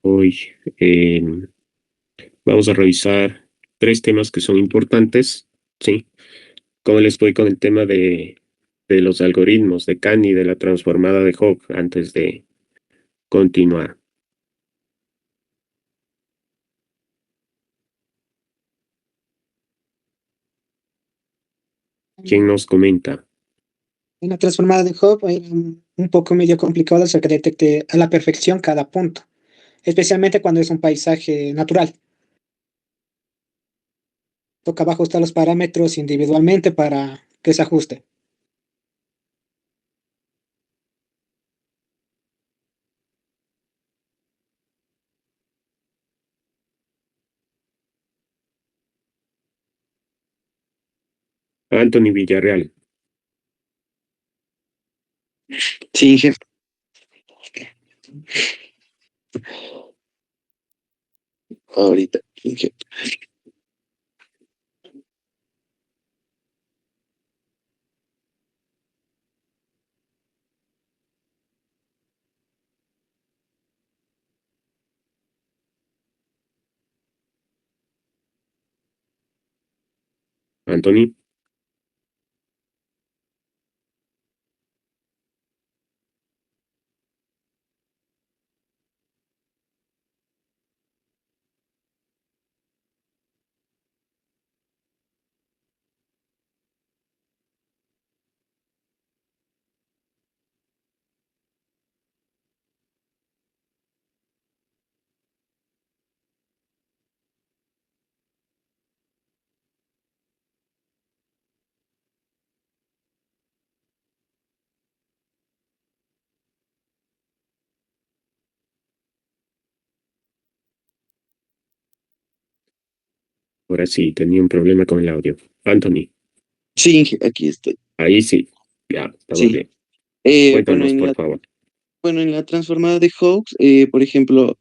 Hoy vamos a revisar tres temas que son importantes, ¿sí? ¿Cómo les voy con el tema de los algoritmos de Khan y de la transformada de Hopf antes de continuar? ¿Quién nos comenta? En la transformada de Hopf era un poco medio complicado hacer que detecte a la perfección cada punto, especialmente cuando es un paisaje natural. Tocaba ajustar los parámetros individualmente para que se ajuste. Anthony Villarreal. Sí, jefe. Ahorita, jefe. Anthony. Ahora sí, tenía un problema con el audio. Anthony. Sí, aquí estoy. Ahí sí. Ya, estamos Sí. bien. Bueno, Cuéntanos, por favor. en la transformada de Hawks, por ejemplo,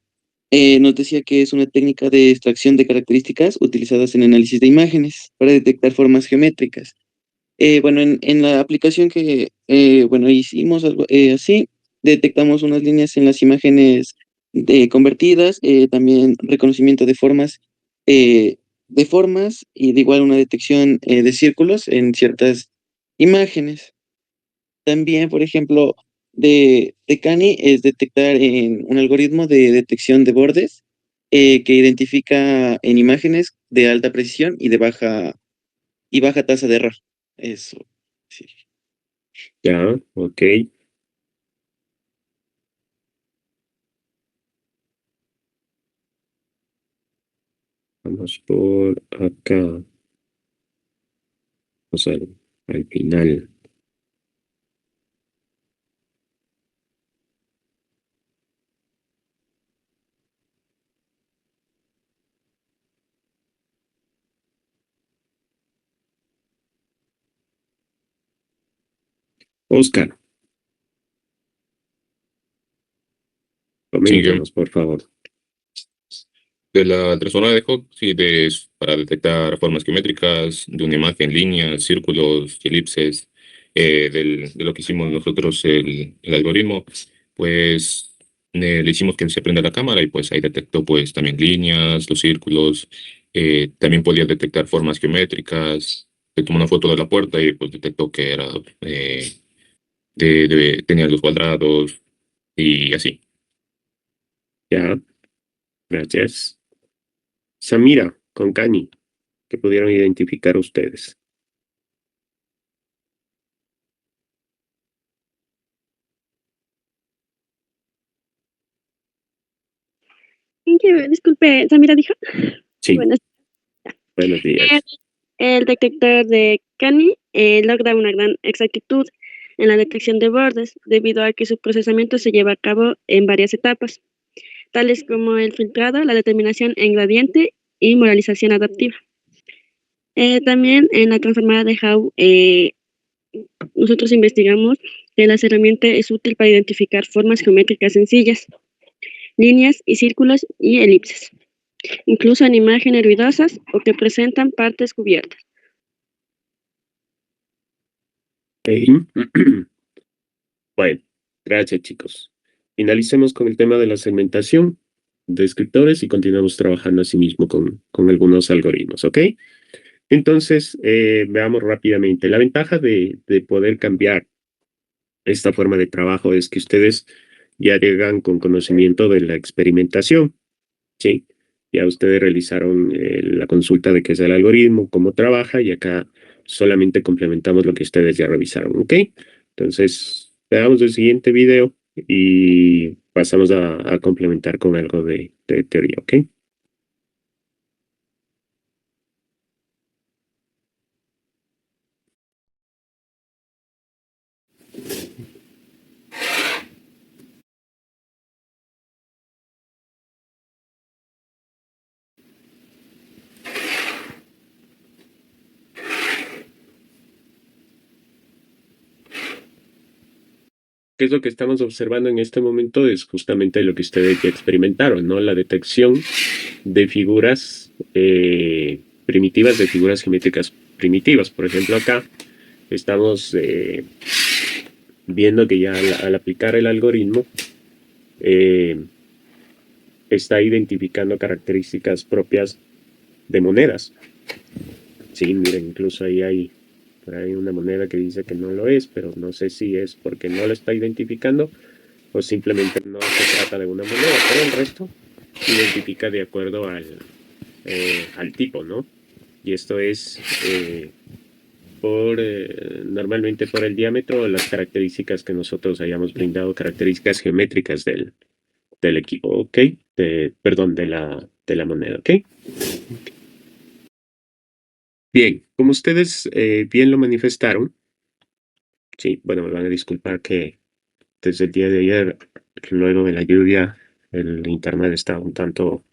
nos decía que es una técnica de extracción de características utilizadas en análisis de imágenes para detectar formas geométricas. Bueno, en la aplicación que, bueno, hicimos algo así, detectamos unas líneas en las imágenes convertidas, también reconocimiento eh, de formas y de igual una detección de círculos en ciertas imágenes. También, por ejemplo, de Cani es detectar en un algoritmo de detección de bordes que identifica en imágenes de alta precisión y baja tasa de error. Eso, sí. Ya, ok. Vamos por acá. O sea, al final. Oscar, Sí, que coméntanos, por favor. de la transformada de Hawk, sí, para detectar formas geométricas de una imagen, líneas, círculos, elipses, de lo que hicimos nosotros el algoritmo, pues le hicimos que se prenda la cámara y pues ahí detectó pues también líneas, los círculos, también podía detectar formas geométricas, se tomó una foto de la puerta y pues detectó que era, tenía los cuadrados y así. Ya, gracias. Samira, con Cani, que pudieron identificar ustedes. Disculpe, Samira dijo. Sí, Bueno, buenos el, días. el detector de Cani logra una gran exactitud en la detección de bordes debido a que su procesamiento se lleva a cabo en varias etapas, tales como el filtrado, la determinación en gradiente y moralización adaptiva. También en la transformada de Howe, nosotros investigamos que la herramienta es útil para identificar formas geométricas sencillas, líneas y círculos y elipses, incluso en imágenes ruidosas o que presentan partes cubiertas. Ok. Bueno, gracias, chicos. Finalicemos con el tema de la segmentación. descriptores y continuamos trabajando asimismo con algunos algoritmos, ¿ok? Entonces, veamos rápidamente. La ventaja de poder cambiar esta forma de trabajo es que ustedes ya llegan con conocimiento de la experimentación, ¿sí? Ya ustedes realizaron la consulta de qué es el algoritmo, cómo trabaja, y acá solamente complementamos lo que ustedes ya revisaron, ¿ok? Entonces, veamos el siguiente video y pasamos a complementar con algo de teoría, ¿ok? ¿Qué es lo que estamos observando en este momento? Es justamente lo que ustedes ya experimentaron, ¿no? La detección de figuras primitivas, de figuras geométricas primitivas. Por ejemplo, acá estamos viendo que ya al aplicar el algoritmo está identificando características propias de monedas. Sí, miren, incluso ahí hay una moneda que dice que no lo es, pero no sé si es porque no lo está identificando o simplemente no se trata de una moneda, pero el resto identifica de acuerdo al tipo, ¿no? Y esto es normalmente por el diámetro o las características que nosotros hayamos brindado, características geométricas del equipo, ¿ok? Perdón, de la moneda, ¿ok? Bien, como ustedes bien lo manifestaron, sí, bueno, me van a disculpar que desde el día de ayer, luego de la lluvia, el internet está un tanto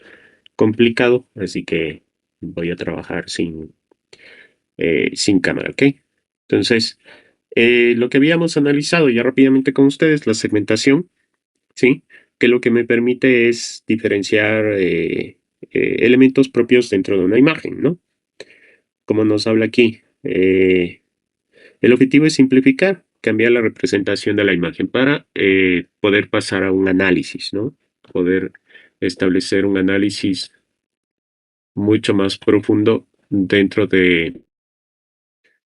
complicado, así que voy a trabajar sin cámara, ¿ok? Entonces, lo que habíamos analizado ya rápidamente con ustedes, la segmentación, ¿sí? Que lo que me permite es diferenciar elementos propios dentro de una imagen, ¿no? Como nos habla aquí, el objetivo es simplificar, cambiar la representación de la imagen para poder pasar a un análisis, ¿no? Poder establecer un análisis mucho más profundo dentro de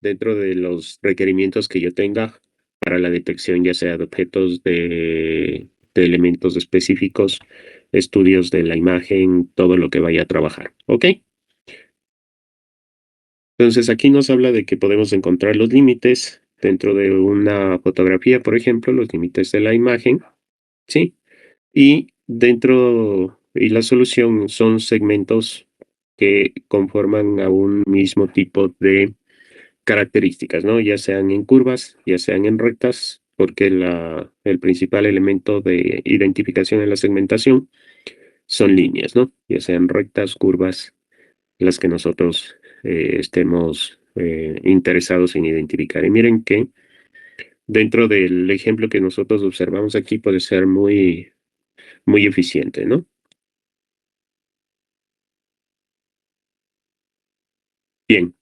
los requerimientos que yo tenga para la detección ya sea de objetos, de elementos específicos, estudios de la imagen, todo lo que vaya a trabajar. ¿Ok? Entonces aquí nos habla de que podemos encontrar los límites dentro de una fotografía, por ejemplo, los límites de la imagen, ¿sí? Y la solución son segmentos que conforman a un mismo tipo de características, ¿no? Ya sean en curvas, ya sean en rectas, porque el principal elemento de identificación en la segmentación son líneas, ¿no? Ya sean rectas, curvas, las que nosotros estemos interesados en identificar. Y miren que dentro del ejemplo que nosotros observamos aquí puede ser muy, muy eficiente, ¿no? Bien.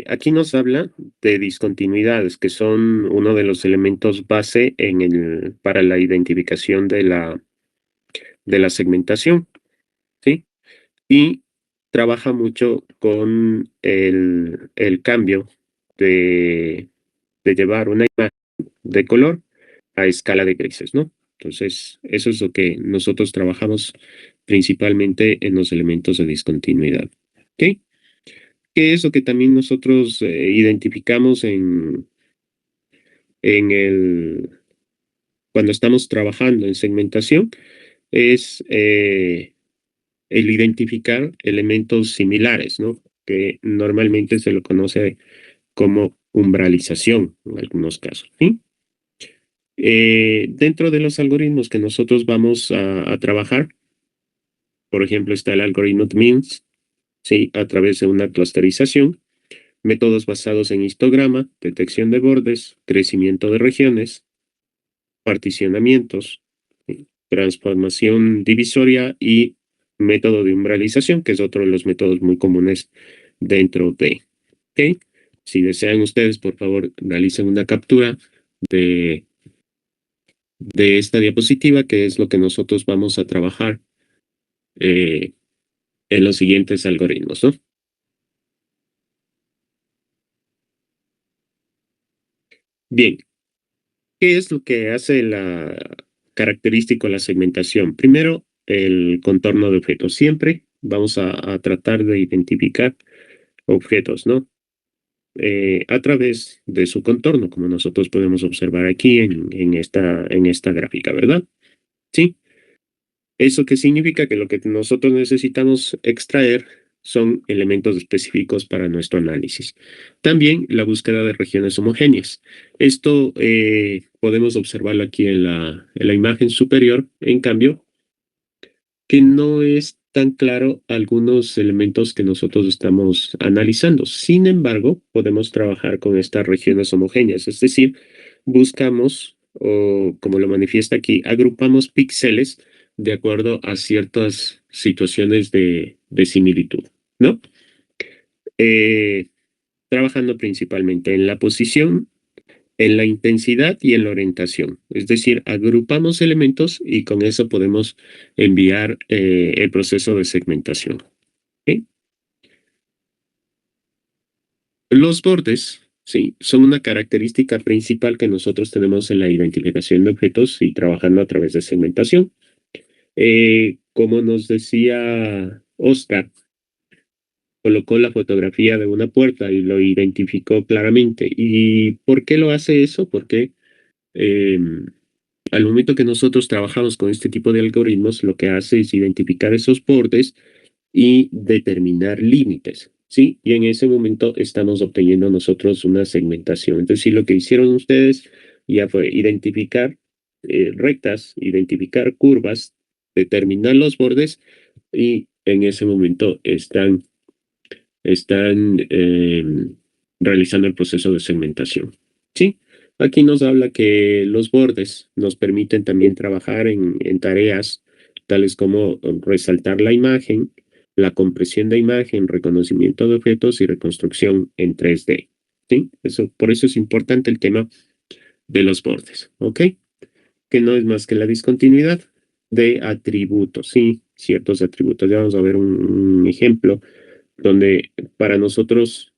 Aquí nos habla de discontinuidades, que son uno de los elementos base para la identificación de la segmentación, ¿sí? Y trabaja mucho con el cambio de llevar una imagen de color a escala de grises, ¿no? Entonces, eso es lo que nosotros trabajamos principalmente en los elementos de discontinuidad, ¿ok? ¿Qué es lo que también nosotros identificamos cuando estamos trabajando en segmentación? Es el identificar elementos similares, ¿no? Que normalmente se lo conoce como umbralización en algunos casos, ¿sí? Dentro de los algoritmos que nosotros vamos a trabajar, por ejemplo, está el algoritmo MINS, ¿sí? A través de una clusterización, métodos basados en histograma, detección de bordes, crecimiento de regiones, particionamientos, ¿sí? Transformación divisoria y método de umbralización, que es otro de los métodos muy comunes dentro de. ¿Ok? Si desean ustedes, por favor, realicen una captura de esta diapositiva, que es lo que nosotros vamos a trabajar en los siguientes algoritmos, ¿no? Bien, ¿qué es lo que hace característico la segmentación? Primero, el contorno de objetos. Siempre vamos a tratar de identificar objetos, ¿no? A través de su contorno, como nosotros podemos observar aquí en esta gráfica, ¿verdad? Sí. ¿Eso qué significa? Que lo que nosotros necesitamos extraer son elementos específicos para nuestro análisis. También la búsqueda de regiones homogéneas. Esto podemos observarlo aquí en la imagen superior. En cambio, que no es tan claro algunos elementos que nosotros estamos analizando. Sin embargo, podemos trabajar con estas regiones homogéneas, es decir, buscamos, o como lo manifiesta aquí, agrupamos píxeles de acuerdo a ciertas situaciones de similitud, ¿no? Eh, Trabajando principalmente en la posición, en la intensidad y en la orientación. Es decir, agrupamos elementos y con eso podemos enviar el proceso de segmentación. ¿Ok? Los bordes, sí, son una característica principal que nosotros tenemos en la identificación de objetos y trabajando a través de segmentación. Como nos decía Oscar, colocó la fotografía de una puerta y lo identificó claramente. ¿Y por qué lo hace eso? Porque al momento que nosotros trabajamos con este tipo de algoritmos, lo que hace es identificar esos bordes y determinar límites, ¿sí? Y en ese momento estamos obteniendo nosotros una segmentación. Es decir, lo que hicieron ustedes ya fue identificar rectas, identificar curvas, determinar los bordes y en ese momento están realizando el proceso de segmentación. ¿Sí? Aquí nos habla que los bordes nos permiten también trabajar en tareas tales como resaltar la imagen, la compresión de imagen, reconocimiento de objetos y reconstrucción en 3D. ¿Sí? Por eso es importante el tema de los bordes. ¿Ok? Que no es más que la discontinuidad de atributos. Sí, ciertos atributos. Ya vamos a ver un ejemplo donde para nosotros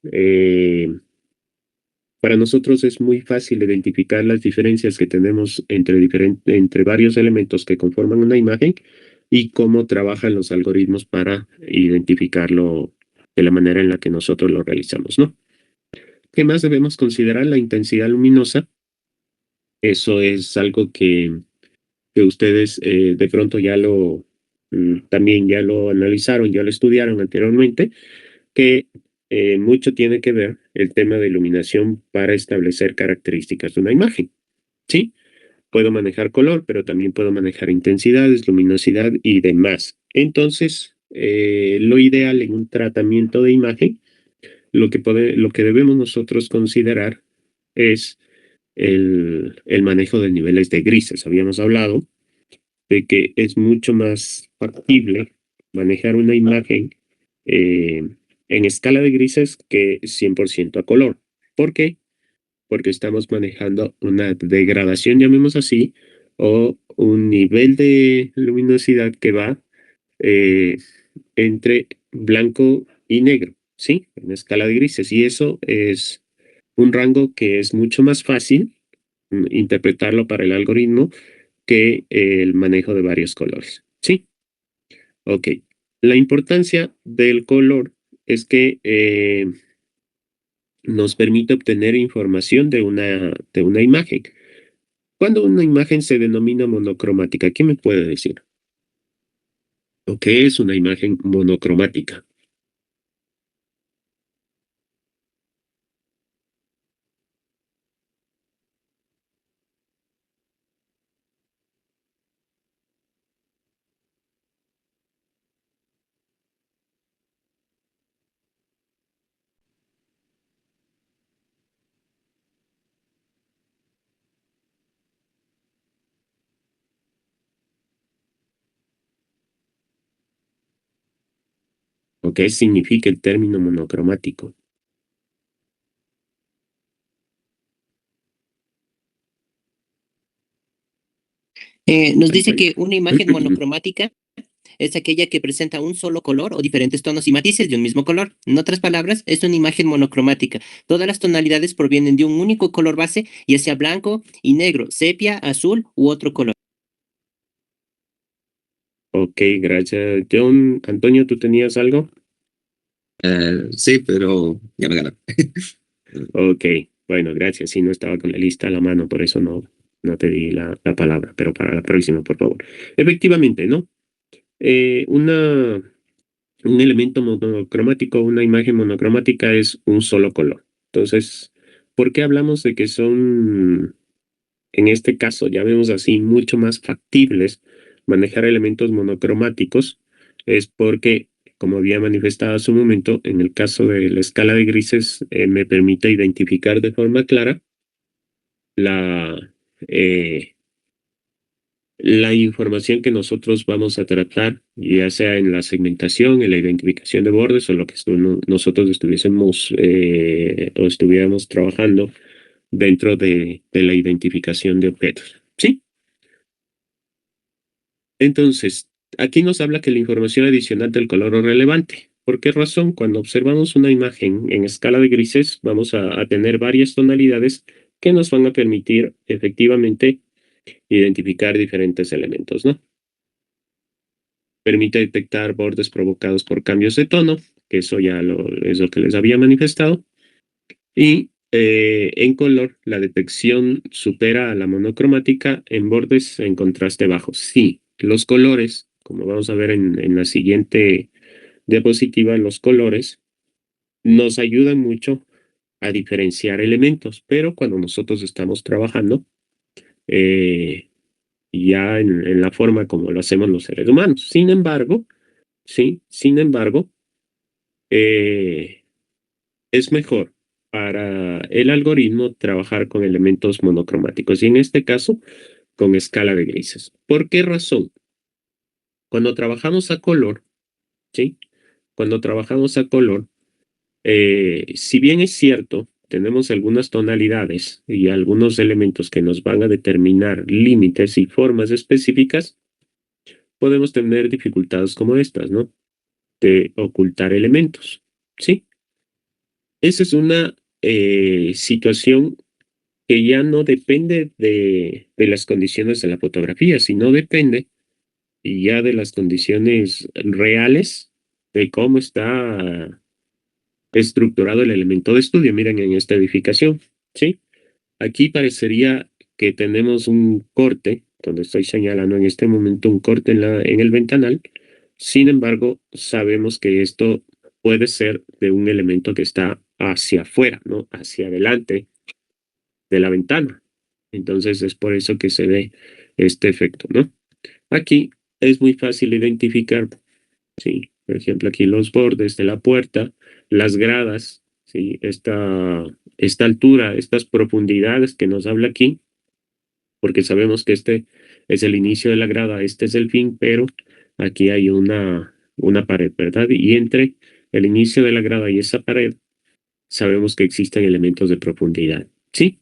es muy fácil identificar las diferencias que tenemos entre varios elementos que conforman una imagen y cómo trabajan los algoritmos para identificarlo de la manera en la que nosotros lo realizamos, ¿no? ¿Qué más debemos considerar? La intensidad luminosa. Eso es algo que ustedes de pronto también ya lo analizaron, ya lo estudiaron anteriormente, que mucho tiene que ver el tema de iluminación para establecer características de una imagen, ¿sí? Puedo manejar color, pero también puedo manejar intensidades, luminosidad y demás. Entonces, lo ideal en un tratamiento de imagen, lo que debemos nosotros considerar es el manejo de niveles de grises. Habíamos hablado de que es mucho más factible manejar una imagen eh, en escala de grises que 100% a color. ¿Por qué? Porque estamos manejando una degradación, llamemos así, o un nivel de luminosidad que va eh, entre blanco y negro, ¿sí? En escala de grises. Y eso es un rango que es mucho más fácil interpretarlo para el algoritmo que el manejo de varios colores, ¿sí? Ok. La importancia del color es que nos permite obtener información de una imagen. Cuando una imagen se denomina monocromática, ¿qué me puede decir? ¿O qué es una imagen monocromática? ¿O qué significa el término monocromático? Nos dice que una imagen monocromática es aquella que presenta un solo color o diferentes tonos y matices de un mismo color. En otras palabras, es una imagen monocromática. Todas las tonalidades provienen de un único color base, ya sea blanco y negro, sepia, azul u otro color. Ok, gracias. John, Antonio, ¿tú tenías algo? Sí, pero ya me ganaron. Ok, bueno, gracias. Sí, no estaba con la lista a la mano, por eso no te di la palabra, pero para la próxima, por favor. Efectivamente, ¿no? Un elemento monocromático, una imagen monocromática es un solo color. Entonces, ¿por qué hablamos de que son, en este caso, ya vemos así, mucho más factibles manejar elementos monocromáticos? Es porque, como había manifestado hace un momento, en el caso de la escala de grises, me permite identificar de forma clara la, eh, la información que nosotros vamos a tratar, ya sea en la segmentación, en la identificación de bordes o lo que nosotros estuviésemos o estuviéramos trabajando dentro de la identificación de objetos. ¿Sí? Entonces, aquí nos habla que la información adicional del color es relevante. ¿Por qué razón? Cuando observamos una imagen en escala de grises, vamos a tener varias tonalidades que nos van a permitir efectivamente identificar diferentes elementos, ¿no? Permite detectar bordes provocados por cambios de tono, que eso ya es lo que les había manifestado. Y en color, la detección supera a la monocromática en bordes en contraste bajo. Sí, los colores, como vamos a ver en la siguiente diapositiva, los colores nos ayudan mucho a diferenciar elementos, pero cuando nosotros estamos trabajando, ya en la forma como lo hacemos los seres humanos. Sin embargo, es mejor para el algoritmo trabajar con elementos monocromáticos y en este caso con escala de grises. ¿Por qué razón? Cuando trabajamos a color, ¿sí? Cuando trabajamos a color, si bien es cierto, tenemos algunas tonalidades y algunos elementos que nos van a determinar límites y formas específicas, podemos tener dificultades como estas, ¿no? De ocultar elementos, ¿sí? Esa es una situación que ya no depende de las condiciones de la fotografía, sino depende ya de las condiciones reales de cómo está estructurado el elemento de estudio. Miren en esta edificación, ¿sí? Aquí parecería que tenemos un corte, donde estoy señalando en este momento un corte en el ventanal. Sin embargo, sabemos que esto puede ser de un elemento que está hacia afuera, ¿no? Hacia adelante de la ventana. Entonces es por eso que se ve este efecto, ¿no? Aquí es muy fácil identificar, sí, por ejemplo, aquí los bordes de la puerta, las gradas, sí, esta altura, estas profundidades que nos habla aquí, porque sabemos que este es el inicio de la grada, este es el fin, pero aquí hay una pared, ¿verdad? Y entre el inicio de la grada y esa pared, sabemos que existen elementos de profundidad, ¿sí?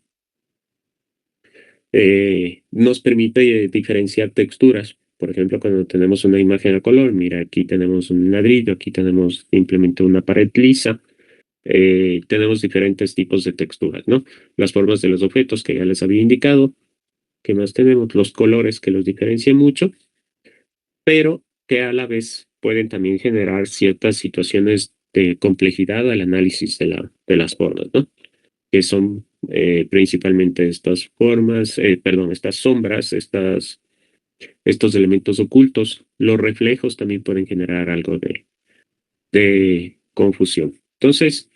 Nos permite diferenciar texturas. Por ejemplo, cuando tenemos una imagen a color, mira, aquí tenemos un ladrillo, aquí tenemos simplemente una pared lisa. Tenemos diferentes tipos de texturas, ¿no? Las formas de los objetos que ya les había indicado. ¿Qué más tenemos? Los colores que los diferencian mucho, pero que a la vez pueden también generar ciertas situaciones de complejidad al análisis de las formas, ¿no? Que son principalmente estas formas, perdón, estas sombras, estos elementos ocultos. Los reflejos también pueden generar algo de confusión. Entonces,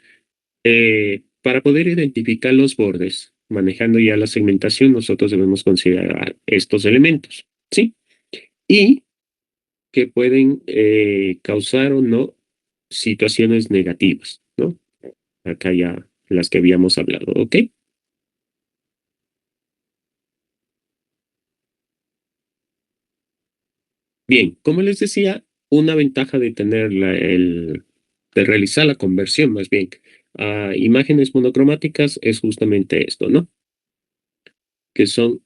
para poder identificar los bordes, manejando ya la segmentación, nosotros debemos considerar estos elementos, ¿sí? Y que pueden causar o no situaciones negativas, ¿no? Acá ya las que habíamos hablado, ¿ok? Bien, como les decía, una ventaja de tener de realizar la conversión más bien a imágenes monocromáticas es justamente esto, ¿no? Que son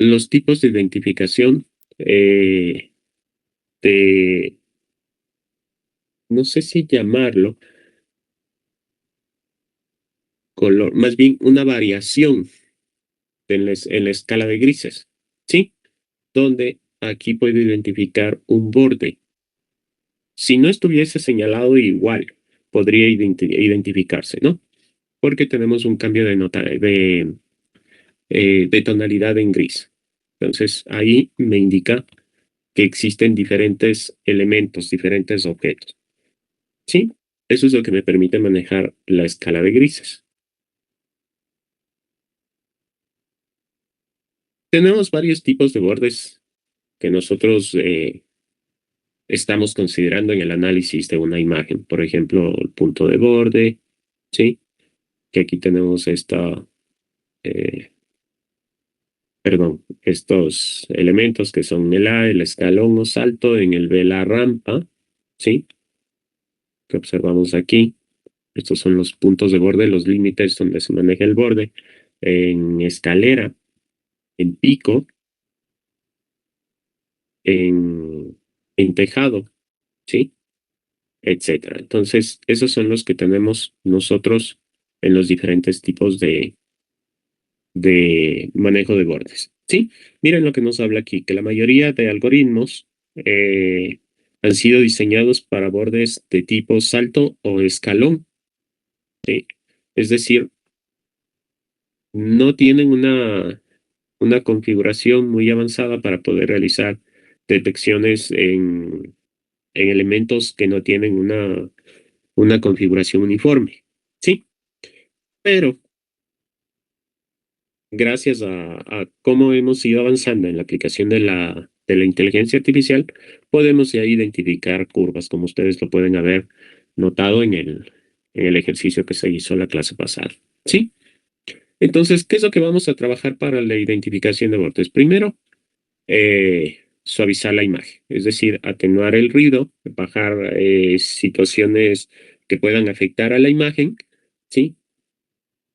los tipos de identificación de, no sé si llamarlo color, más bien una variación en la escala de grises, ¿sí? Donde aquí puedo identificar un borde. Si no estuviese señalado igual, podría identificarse, ¿no? Porque tenemos un cambio de tonalidad en gris. Entonces, ahí me indica que existen diferentes elementos, diferentes objetos. ¿Sí? Eso es lo que me permite manejar la escala de grises. Tenemos varios tipos de bordes que nosotros estamos considerando en el análisis de una imagen. Por ejemplo, el punto de borde, ¿sí? Que aquí tenemos estos elementos que son el A, el escalón o salto, en el B la rampa, ¿sí? Que observamos aquí. Estos son los puntos de borde, los límites donde se maneja el borde. En escalera, en pico, en tejado, ¿sí? Etcétera. Entonces, esos son los que tenemos nosotros en los diferentes tipos de manejo de bordes, ¿sí? Miren lo que nos habla aquí, que la mayoría de algoritmos han sido diseñados para bordes de tipo salto o escalón, ¿sí? Es decir, no tienen una configuración muy avanzada para poder realizar detecciones en elementos que no tienen una configuración uniforme, ¿sí? Pero gracias a cómo hemos ido avanzando en la aplicación de la inteligencia artificial, podemos ya identificar curvas, como ustedes lo pueden haber notado en el ejercicio que se hizo la clase pasada, ¿sí? Entonces, ¿qué es lo que vamos a trabajar para la identificación de bordes? Primero, suavizar la imagen, es decir, atenuar el ruido, bajar situaciones que puedan afectar a la imagen, ¿sí?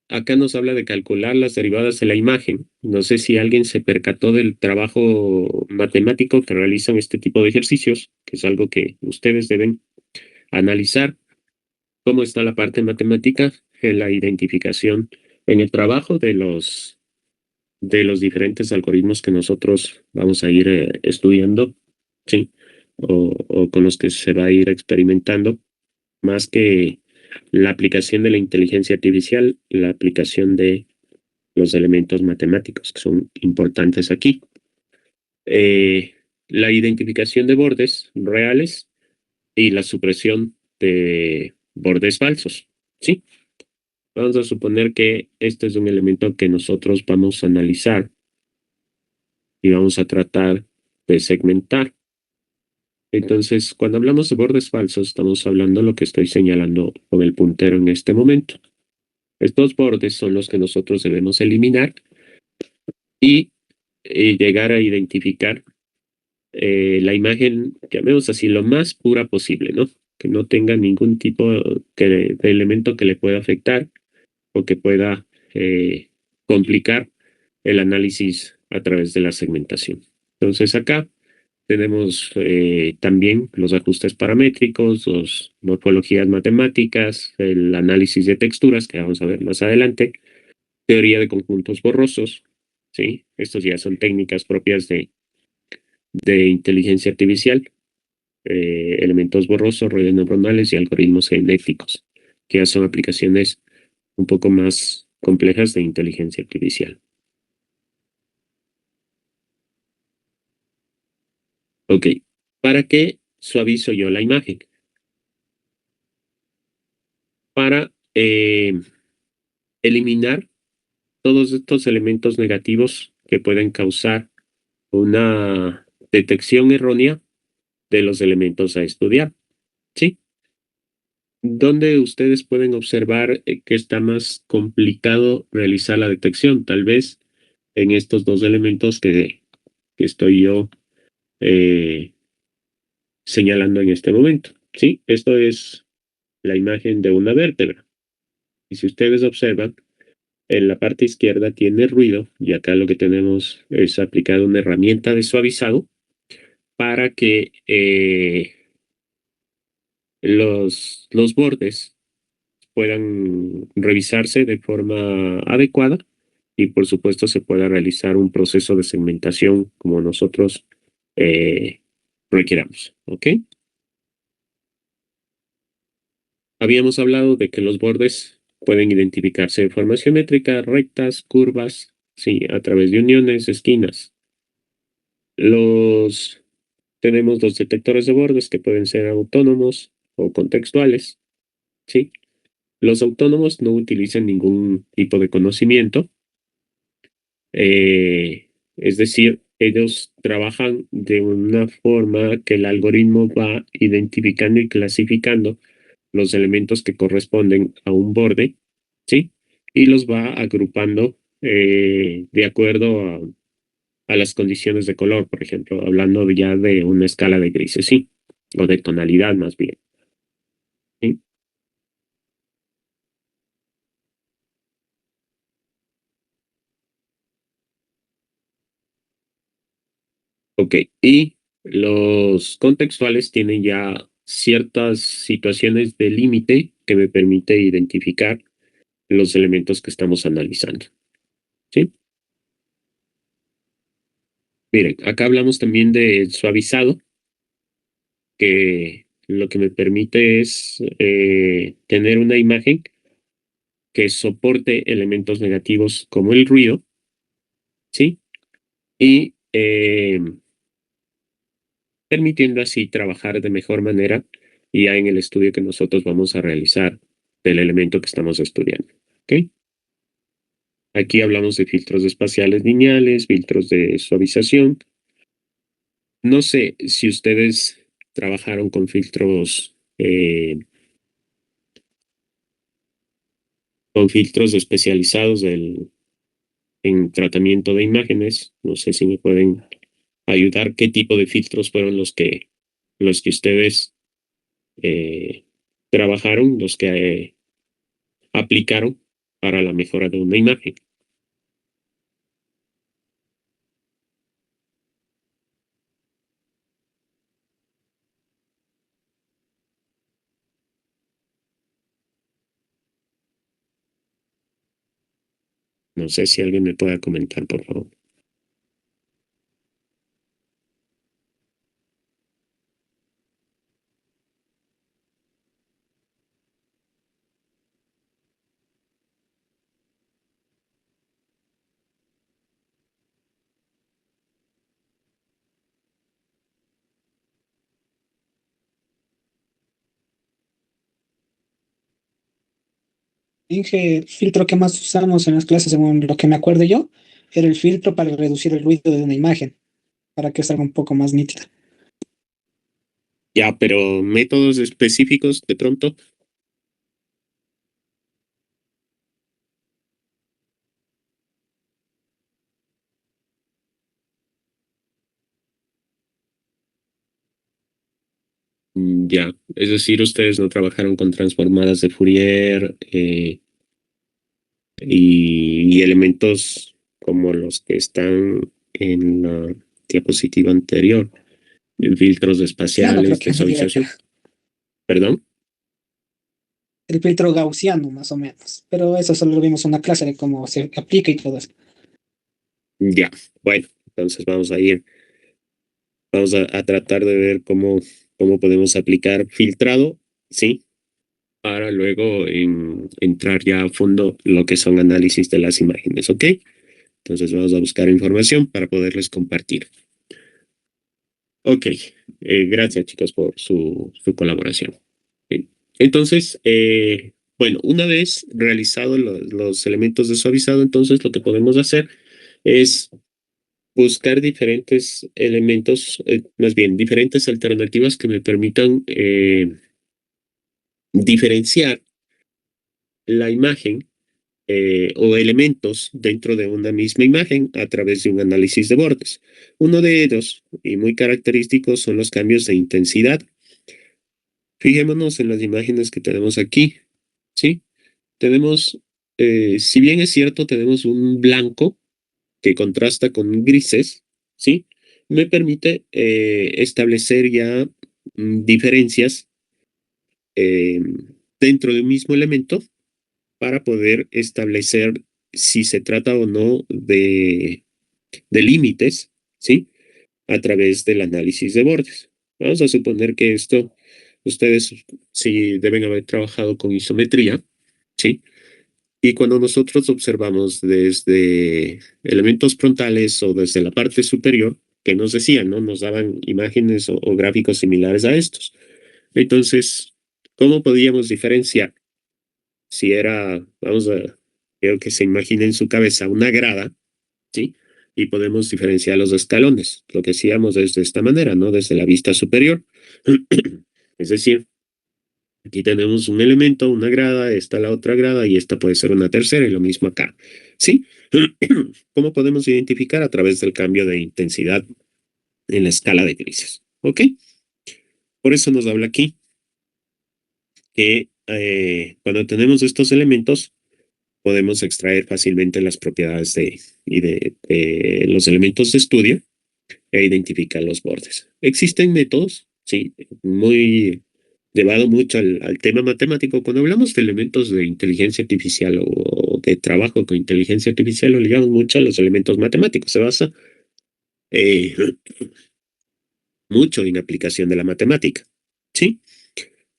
Acá nos habla de calcular las derivadas de la imagen. No sé si alguien se percató del trabajo matemático que realizan este tipo de ejercicios, que es algo que ustedes deben analizar. ¿Cómo está la parte matemática en la identificación, en el trabajo de los diferentes algoritmos que nosotros vamos a ir estudiando, ¿sí? O con los que se va a ir experimentando, más que la aplicación de la inteligencia artificial, la aplicación de los elementos matemáticos que son importantes aquí. La identificación de bordes reales y la supresión de bordes falsos, ¿sí? Vamos a suponer que este es un elemento que nosotros vamos a analizar y vamos a tratar de segmentar. Entonces, cuando hablamos de bordes falsos, estamos hablando de lo que estoy señalando con el puntero en este momento. Estos bordes son los que nosotros debemos eliminar y llegar a identificar la imagen, llamemos así, lo más pura posible, ¿no? Que no tenga ningún tipo de elemento que le pueda afectar o que pueda complicar el análisis a través de la segmentación. Entonces acá tenemos también los ajustes paramétricos, las morfologías matemáticas, el análisis de texturas, que vamos a ver más adelante, teoría de conjuntos borrosos, ¿sí? Estos ya son técnicas propias de inteligencia artificial, elementos borrosos, redes neuronales y algoritmos genéticos, que ya son aplicaciones un poco más complejas de inteligencia artificial. Ok, ¿para qué suavizo yo la imagen? Para eliminar todos estos elementos negativos que pueden causar una detección errónea de los elementos a estudiar, ¿sí? ¿Dónde ustedes pueden observar que está más complicado realizar la detección? Tal vez en estos dos elementos que estoy yo eh, señalando en este momento, ¿sí? Esto es la imagen de una vértebra. Y si ustedes observan, En la parte izquierda tiene ruido y acá lo que tenemos es aplicado una herramienta de suavizado para que los bordes puedan revisarse de forma adecuada y por supuesto se pueda realizar un proceso de segmentación como nosotros eh, requiramos. ¿Ok? Habíamos hablado de que los bordes pueden identificarse de forma geométrica, rectas, curvas, sí, a través de uniones, esquinas. Tenemos los detectores de bordes que pueden ser autónomos o contextuales, ¿sí? Los autónomos no utilizan ningún tipo de conocimiento, es decir, ellos trabajan de una forma que el algoritmo va identificando y clasificando los elementos que corresponden a un borde, ¿sí? Y los va agrupando de acuerdo a las condiciones de color, por ejemplo, hablando ya de una escala de grises, sí, o de tonalidad más bien, ¿sí? Ok, y los contextuales tienen ya ciertas situaciones de límite que me permite identificar los elementos que estamos analizando, ¿sí? Miren, acá hablamos también de suavizado, que lo que me permite es tener una imagen que soporte elementos negativos como el ruido, ¿sí? Y permitiendo así trabajar de mejor manera ya en el estudio que nosotros vamos a realizar del elemento que estamos estudiando, ¿ok? Aquí hablamos de filtros espaciales lineales, filtros de suavización. No sé si ustedes trabajaron con filtros especializados en tratamiento de imágenes. No sé si me pueden ayudar. ¿Qué tipo de filtros fueron los que ustedes eh, trabajaron, los que aplicaron para la mejora de una imagen? No sé si alguien me pueda comentar, por favor. Inge, el filtro que más usamos en las clases, según lo que me acuerdo yo, era el filtro para reducir el ruido de una imagen, para que salga un poco más nítida. Ya, pero métodos específicos de pronto. Ya, es decir, ustedes no trabajaron con transformadas de Fourier y elementos como los que están en la diapositiva anterior, en filtros Gaussiano creo espaciales que de me diría que suavización. era. ¿Perdón? El filtro gaussiano, más o menos. Pero eso solo lo vimos en una clase de cómo se aplica y todo eso. Ya, bueno, entonces vamos a tratar de ver cómo podemos aplicar filtrado, ¿sí? Para luego entrar ya a fondo lo que son análisis de las imágenes, ¿ok? Entonces vamos a buscar información para poderles compartir. Ok, gracias chicos por su colaboración. Ok. Entonces, bueno, una vez realizados los elementos de suavizado, entonces lo que podemos hacer es buscar diferentes elementos, más bien diferentes alternativas que me permitan diferenciar la imagen o elementos dentro de una misma imagen a través de un análisis de bordes. Uno de ellos, y muy característico, son los cambios de intensidad. Fijémonos en las imágenes que tenemos aquí, ¿sí? Tenemos si bien es cierto, tenemos un blanco que contrasta con grises, ¿sí? Me permite establecer ya diferencias eh, dentro de un mismo elemento para poder establecer si se trata o no de límites, ¿sí? A través del análisis de bordes. Vamos a suponer que esto, ustedes sí deben haber trabajado con isometría, ¿sí? Y cuando nosotros observamos desde elementos frontales o desde la parte superior, que nos decían, ¿no? Nos daban imágenes o gráficos similares a estos. Entonces, ¿cómo podíamos diferenciar si era, vamos a, quiero que se imagine en su cabeza una grada, ¿sí? Y podemos diferenciar los escalones. Lo que hacíamos es de esta manera, ¿no? Desde la vista superior. Es decir, aquí tenemos un elemento, una grada, esta la otra grada y esta puede ser una tercera y lo mismo acá. ¿Sí? ¿Cómo podemos identificar? A través del cambio de intensidad en la escala de grises. ¿Ok? Por eso nos habla aquí que cuando tenemos estos elementos podemos extraer fácilmente las propiedades de los elementos de estudio e identificar los bordes. Existen métodos, sí, muy llevado mucho al tema matemático. Cuando hablamos de elementos de inteligencia artificial o de trabajo con inteligencia artificial, lo ligamos mucho a los elementos matemáticos. Se basa eh, mucho en aplicación de la matemática, ¿sí?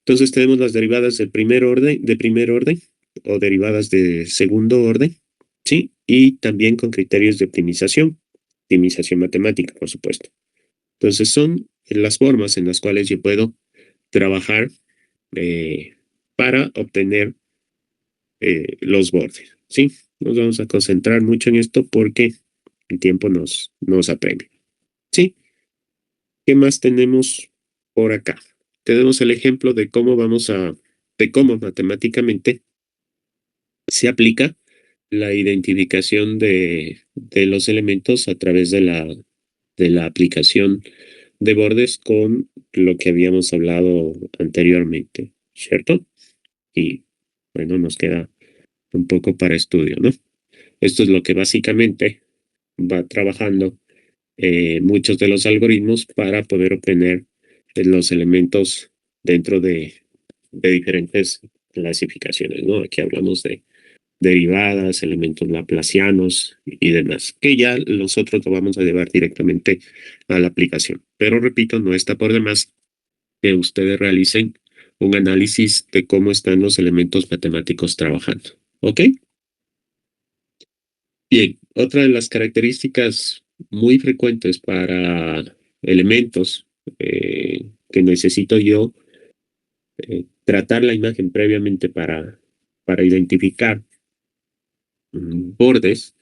Entonces tenemos las derivadas de primer orden o derivadas de segundo orden, ¿sí? Y también con criterios de optimización matemática, por supuesto. Entonces son las formas en las cuales yo puedo trabajar para obtener los bordes, ¿sí? Nos vamos a concentrar mucho en esto porque el tiempo nos apremia, ¿sí? ¿Qué más tenemos por acá? Tenemos el ejemplo de de cómo matemáticamente se aplica la identificación de los elementos a través de la aplicación de bordes con lo que habíamos hablado anteriormente, ¿cierto? Y bueno, nos queda un poco para estudio, ¿no? Esto es lo que básicamente va trabajando muchos de los algoritmos para poder obtener los elementos dentro de diferentes clasificaciones, ¿no? Aquí hablamos de derivadas, elementos laplacianos y demás, que ya nosotros lo vamos a llevar directamente a la aplicación. Pero repito, no está por demás que ustedes realicen un análisis de cómo están los elementos matemáticos trabajando. ¿Ok? Bien, otra de las características muy frecuentes para elementos que necesito yo tratar la imagen previamente para identificar bordes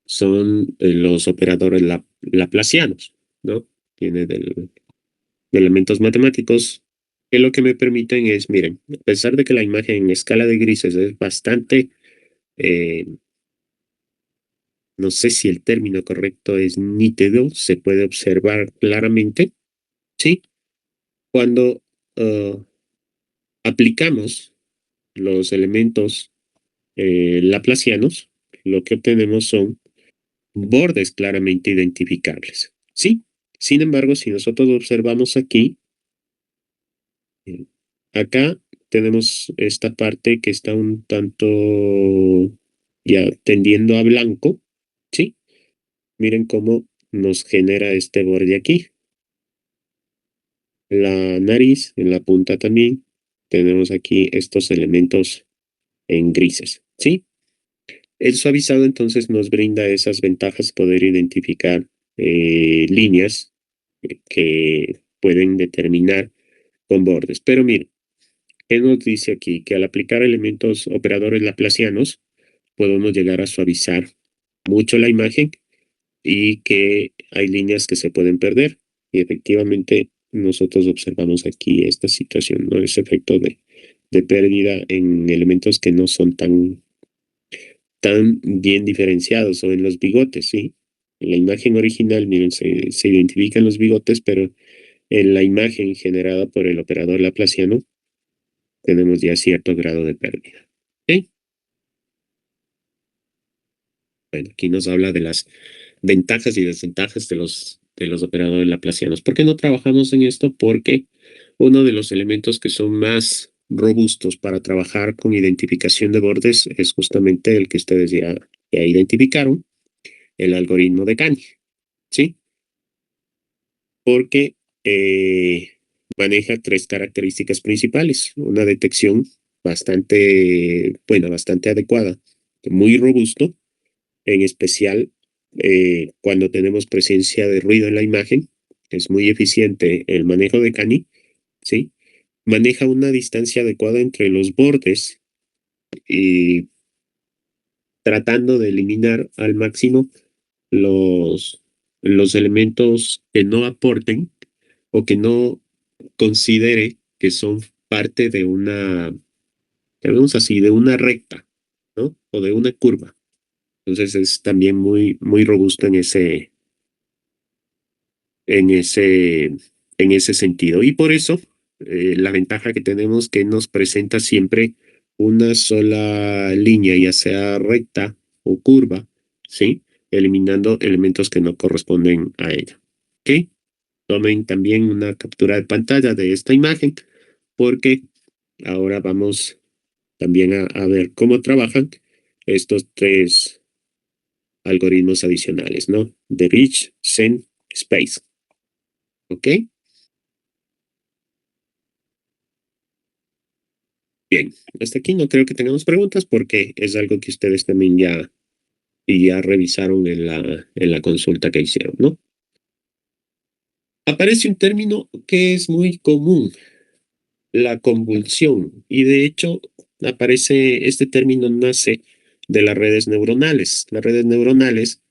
son los operadores laplacianos, ¿no? Viene de elementos matemáticos que lo que me permiten es, miren, a pesar de que la imagen en escala de grises es bastante, eh, no sé si el término correcto es nítido, se puede observar claramente, ¿sí? Cuando aplicamos los elementos laplacianos, lo que obtenemos son bordes claramente identificables, ¿sí? Sin embargo, si nosotros observamos aquí, eh, acá tenemos esta parte que está un tanto ya tendiendo a blanco, ¿sí? Miren cómo nos genera este borde aquí. La nariz, en la punta también, tenemos aquí estos elementos en grises, ¿sí? El suavizado entonces nos brinda esas ventajas, poder identificar líneas que pueden determinar con bordes. Pero miren, ¿qué nos dice aquí? Que al aplicar elementos operadores laplacianos, podemos llegar a suavizar mucho la imagen y que hay líneas que se pueden perder. Y efectivamente nosotros observamos aquí esta situación, ¿no? Ese efecto de pérdida en elementos que no son tan bien diferenciados o en los bigotes, ¿sí? En la imagen original, miren, se identifican los bigotes, pero en la imagen generada por el operador laplaciano tenemos ya cierto grado de pérdida. ¿Ok? Bueno, aquí nos habla de las ventajas y desventajas de los operadores laplacianos. ¿Por qué no trabajamos en esto? Porque uno de los elementos que son más robustos para trabajar con identificación de bordes es justamente el que ustedes ya identificaron, el algoritmo de Canny, ¿sí? Porque maneja tres características principales. Una detección bastante buena, bastante adecuada, muy robusto, en especial cuando tenemos presencia de ruido en la imagen. Es muy eficiente el manejo de Canny, ¿sí? Maneja una distancia adecuada entre los bordes y tratando de eliminar al máximo los, los elementos que no aporten o que no considere que son parte de una, digamos así, de una recta, ¿no? O de una curva. Entonces es también muy robusto en ese, en ese sentido. Y por eso, la ventaja que tenemos que nos presenta siempre una sola línea, ya sea recta o curva, ¿sí? Eliminando elementos que no corresponden a ella. ¿Ok? Tomen también una captura de pantalla de esta imagen, porque ahora vamos también a ver cómo trabajan estos tres algoritmos adicionales, ¿no? De Rich, Zen, Space. ¿Ok? Bien, hasta aquí no creo que tengamos preguntas porque es algo que ustedes también ya revisaron en la consulta que hicieron, ¿no? Aparece un término que es muy común, la convulsión, y de hecho este término nace de las redes neuronales. Las redes neuronales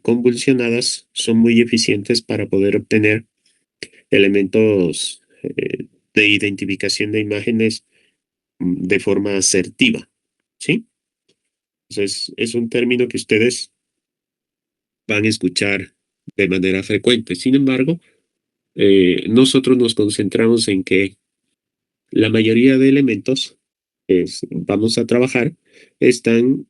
convulsionadas son muy eficientes para poder obtener elementos de identificación de imágenes de forma asertiva, ¿sí? Entonces, es un término que ustedes van a escuchar de manera frecuente. Sin embargo, nosotros nos concentramos en que la mayoría de elementos que vamos a trabajar están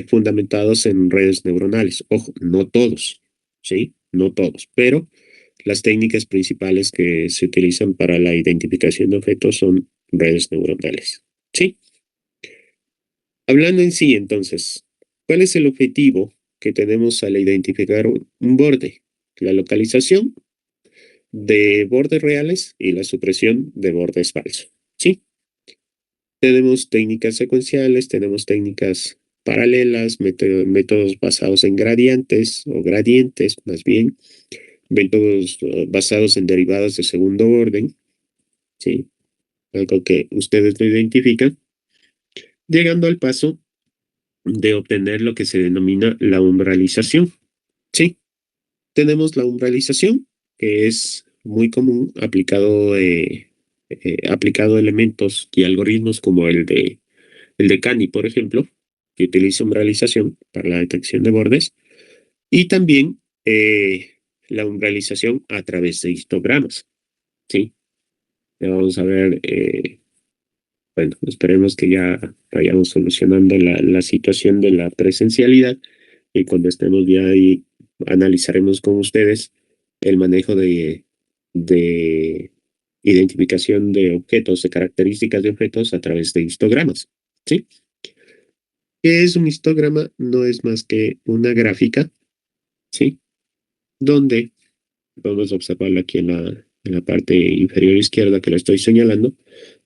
fundamentados en redes neuronales. Ojo, no todos, ¿sí? No todos, pero las técnicas principales que se utilizan para la identificación de objetos son redes neuronales, ¿sí? Hablando en sí, entonces, ¿cuál es el objetivo que tenemos al identificar un borde? La localización de bordes reales y la supresión de bordes falsos, ¿sí? Tenemos técnicas secuenciales, tenemos técnicas paralelas, métodos basados en gradientes o gradientes, más bien, métodos basados en derivadas de segundo orden, ¿sí? Algo que ustedes lo identifican, llegando al paso de obtener lo que se denomina la umbralización, ¿sí? Tenemos la umbralización, que es muy común aplicado a elementos y algoritmos como el de Canny, por ejemplo, que utiliza umbralización para la detección de bordes, y también la umbralización a través de histogramas, ¿sí? Ya vamos a ver, bueno, esperemos que ya vayamos solucionando la situación de la presencialidad y cuando estemos ya ahí analizaremos con ustedes el manejo de identificación de objetos, de características de objetos a través de histogramas, ¿sí? ¿Qué es un histograma? No es más que una gráfica, ¿sí? Donde vamos a observarlo aquí en la parte inferior izquierda que la estoy señalando,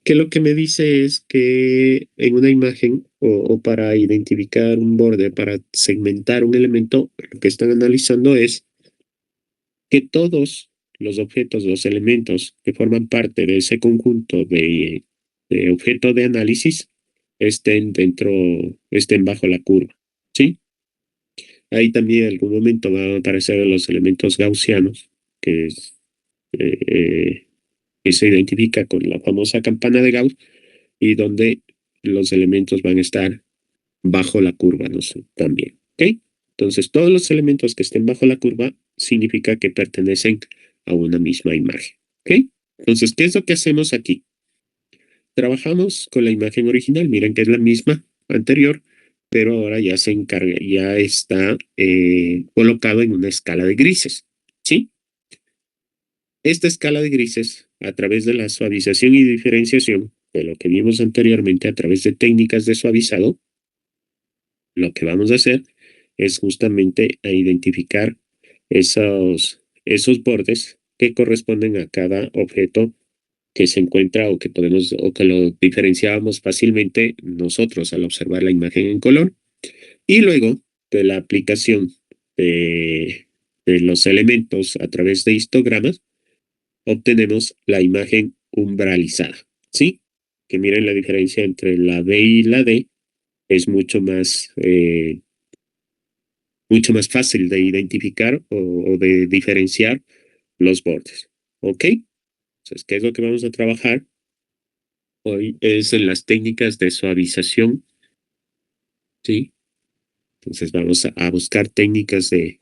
que lo que me dice es que en una imagen o para identificar un borde, para segmentar un elemento, lo que están analizando es que todos los objetos, los elementos que forman parte de ese conjunto de objeto de análisis estén bajo la curva, ¿sí? Ahí también en algún momento van a aparecer los elementos gaussianos, que es, eh, eh, que se identifica con la famosa campana de Gauss y donde los elementos van a estar bajo la curva, no sé, también, ¿ok? Entonces, todos los elementos que estén bajo la curva significa que pertenecen a una misma imagen, ¿ok? Entonces, ¿qué es lo que hacemos aquí? Trabajamos con la imagen original, miren que es la misma anterior, pero ahora ya se encarga, ya está colocado en una escala de grises, ¿sí? Esta escala de grises, a través de la suavización y diferenciación, de lo que vimos anteriormente, a través de técnicas de suavizado, lo que vamos a hacer es justamente a identificar esos bordes que corresponden a cada objeto que se encuentra o que podemos o que lo diferenciábamos fácilmente nosotros al observar la imagen en color. Y luego de la aplicación de los elementos a través de histogramas, obtenemos la imagen umbralizada, ¿sí? Que miren la diferencia entre la B y la D, es mucho más fácil de identificar o de diferenciar los bordes, ¿ok? Entonces, ¿qué es lo que vamos a trabajar hoy? Es en las técnicas de suavización, ¿sí? Entonces vamos a buscar técnicas de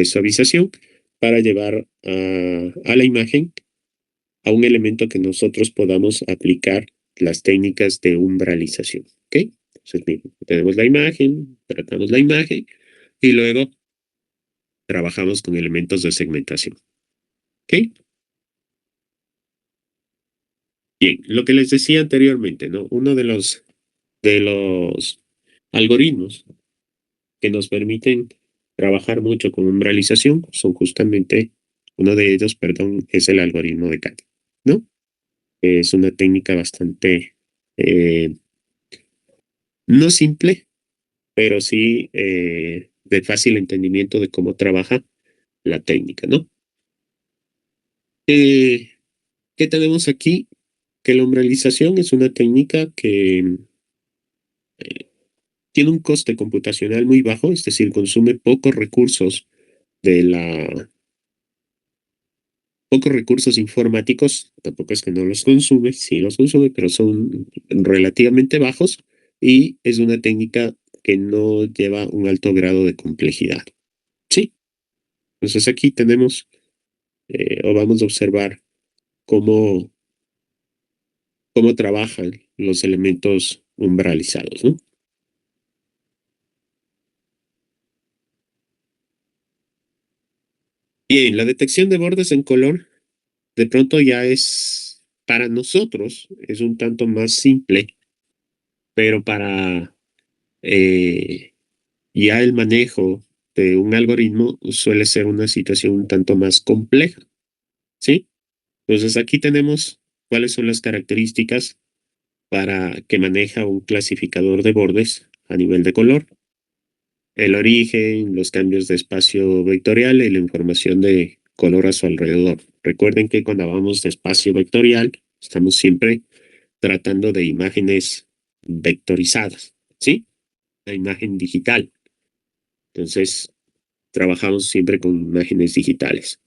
suavización para llevar a la imagen a un elemento que nosotros podamos aplicar las técnicas de umbralización, ¿ok? Entonces, miren, tenemos la imagen, tratamos la imagen y luego trabajamos con elementos de segmentación, ¿ok? Bien, lo que les decía anteriormente, ¿no? Uno de los algoritmos que nos permiten trabajar mucho con umbralización son justamente, uno de ellos, perdón, es el algoritmo de Canny, ¿no? Es una técnica bastante, no simple, pero sí de fácil entendimiento de cómo trabaja la técnica, ¿no? ¿Qué tenemos aquí? Que la umbralización es una técnica que tiene un coste computacional muy bajo, es decir, consume de la, pocos recursos informáticos, tampoco es que no los consume, sí los consume, pero son relativamente bajos y es una técnica que no lleva un alto grado de complejidad. Sí, entonces aquí tenemos o vamos a observar cómo, cómo trabajan los elementos umbralizados, ¿no? Bien, la detección de bordes en color de pronto ya es, para nosotros, es un tanto más simple, pero para ya el manejo de un algoritmo suele ser una situación un tanto más compleja, ¿sí? Entonces aquí tenemos cuáles son las características para que maneja un clasificador de bordes a nivel de color. El origen, los cambios de espacio vectorial y la información de color a su alrededor. Recuerden que cuando hablamos de espacio vectorial, estamos siempre tratando de imágenes vectorizadas, ¿sí? La imagen digital. Entonces, trabajamos siempre con imágenes digitales.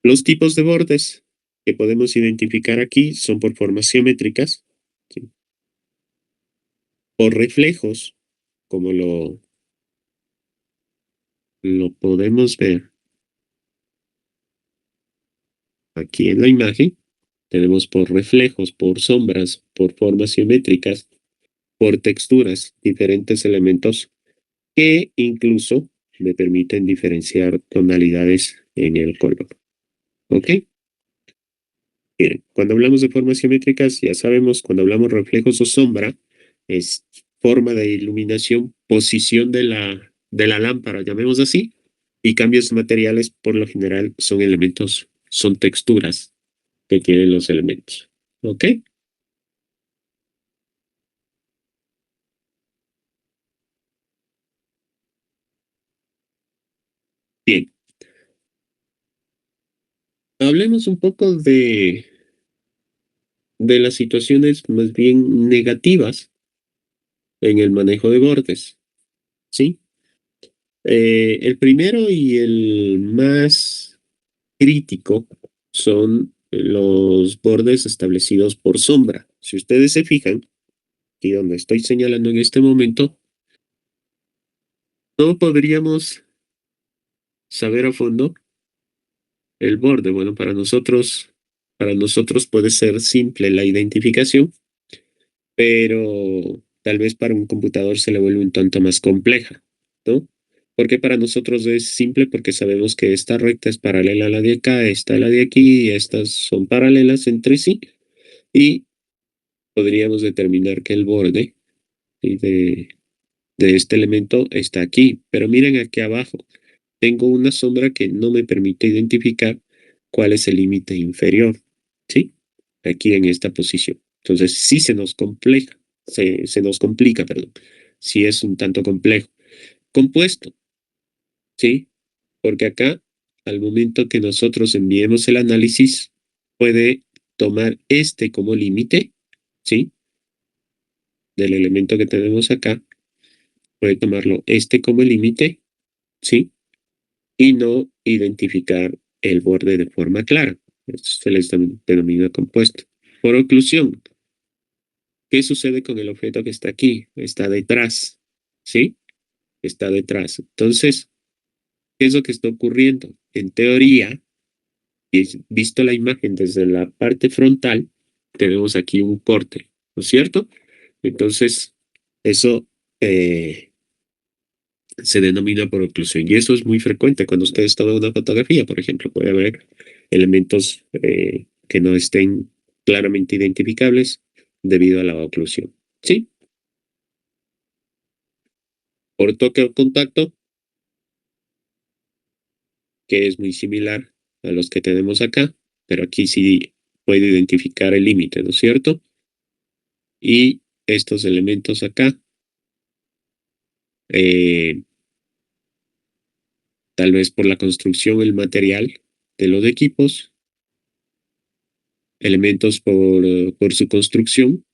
Los tipos de bordes que podemos identificar aquí son por formas geométricas, ¿sí? Por reflejos, como lo podemos ver aquí en la imagen. Tenemos por reflejos, por sombras, por formas geométricas, por texturas, diferentes elementos que incluso me permiten diferenciar tonalidades en el color. ¿Ok? Bien, cuando hablamos de formas geométricas, ya sabemos, cuando hablamos reflejos o sombra, es forma de iluminación, posición de la lámpara, llamemos así, y cambios materiales, por lo general, son elementos, son texturas que tienen los elementos. ¿Ok? Bien, hablemos un poco de las situaciones más bien negativas en el manejo de bordes, ¿sí? El primero y el más crítico son los bordes establecidos por sombra. Si ustedes se fijan, aquí donde estoy señalando en este momento, no podríamos saber a fondo el borde. Bueno, para nosotros puede ser simple la identificación, pero tal vez para un computador se le vuelve un tanto más compleja, ¿no? Porque para nosotros es simple porque sabemos que esta recta es paralela a la de acá, esta a la de aquí, y estas son paralelas entre sí, y podríamos determinar que el borde, ¿sí?, de este elemento está aquí. Pero miren aquí abajo, tengo una sombra que no me permite identificar cuál es el límite inferior, ¿sí? Aquí en esta posición. Entonces sí se nos complica, perdón. Sí es un tanto complejo. Compuesto, ¿sí? Porque acá, al momento que nosotros enviemos el análisis, puede tomar este como límite, ¿sí?, del elemento que tenemos acá, puede tomarlo este como límite, ¿sí?, y no identificar el borde de forma clara. Esto se les denomina compuesto. Por oclusión, ¿qué sucede con el objeto que está aquí? Está detrás, ¿sí? Está detrás. Entonces, ¿qué es lo que está ocurriendo? En teoría, y visto la imagen desde la parte frontal, tenemos aquí un corte, ¿no es cierto? Entonces, eso se denomina por oclusión. Y eso es muy frecuente cuando ustedes toman una fotografía, por ejemplo. Puede haber elementos que no estén claramente identificables debido a la oclusión. ¿Sí? Por toque o contacto, que es muy similar a los que tenemos acá, pero aquí sí puede identificar el límite, ¿no es cierto? Y estos elementos acá, eh, tal vez por la construcción, el material de los equipos, elementos por su construcción,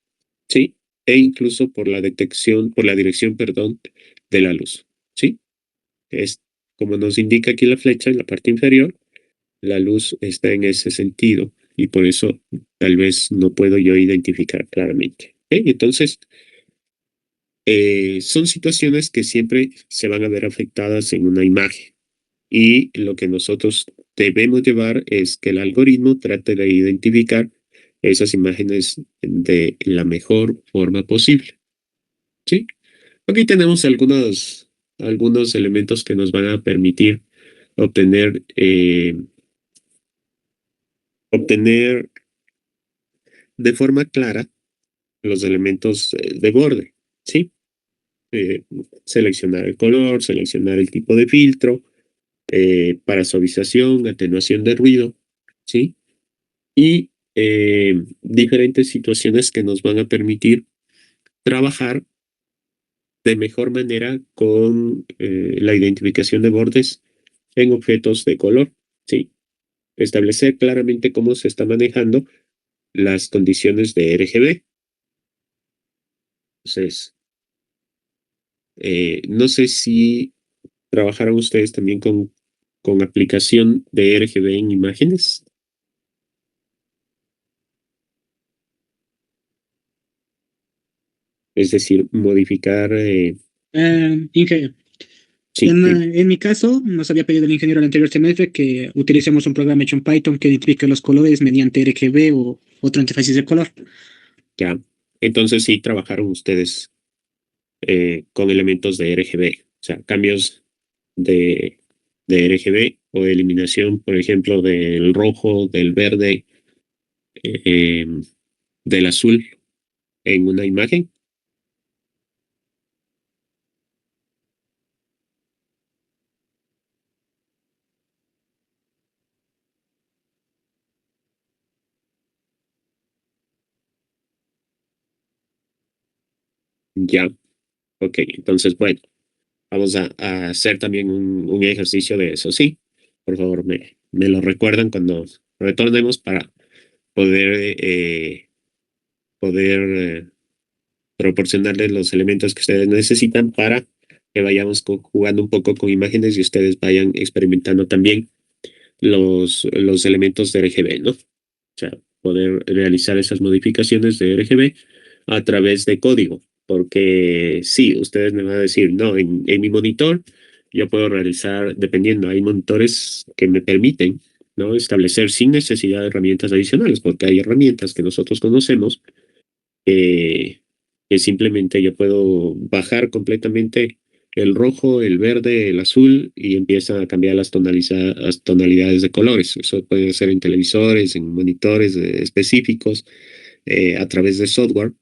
¿sí? E incluso por la detección, por la dirección, perdón, de la luz, ¿sí? Es como nos indica aquí la flecha en la parte inferior, la luz está en ese sentido y por eso tal vez no puedo yo identificar claramente. ¿Ok? Entonces, son situaciones que siempre se van a ver afectadas en una imagen y lo que nosotros debemos llevar es que el algoritmo trate de identificar esas imágenes de la mejor forma posible. ¿Sí? Aquí tenemos algunos elementos que nos van a permitir obtener, obtener de forma clara los elementos de borde, ¿sí? Seleccionar el color, seleccionar el tipo de filtro, para suavización, atenuación de ruido, ¿sí? Y diferentes situaciones que nos van a permitir trabajar de mejor manera con la identificación de bordes en objetos de color, ¿sí? Establecer claramente cómo se está manejando las condiciones de RGB. Entonces, no sé si trabajaron ustedes también con aplicación de RGB en imágenes. Es decir, modificar, Inge, sí, en mi caso, nos había pedido el ingeniero el anterior semestre que utilicemos un programa hecho en Python que identifique los colores mediante RGB o otro interfaces de color. ya. Entonces sí trabajaron ustedes con elementos de RGB, o sea, cambios de, de RGB o eliminación, por ejemplo, del rojo, del verde, eh, del azul en una imagen. Ya, ok. Entonces, bueno, vamos a hacer también un ejercicio de eso, ¿sí? Por favor, me lo recuerdan cuando retornemos para poder, poder proporcionarles los elementos que ustedes necesitan para que vayamos jugando un poco con imágenes y ustedes vayan experimentando también los elementos de RGB, ¿no? O sea, poder realizar esas modificaciones de RGB a través de código, porque sí, ustedes me van a decir, no, en mi monitor yo puedo realizar, dependiendo, hay monitores que me permiten, ¿no?, establecer sin necesidad de herramientas adicionales, porque hay herramientas que nosotros conocemos que que simplemente yo puedo bajar completamente el rojo, el verde, el azul y empieza a cambiar las tonalidades de colores. Eso puede ser en televisores, en monitores específicos, a través de software,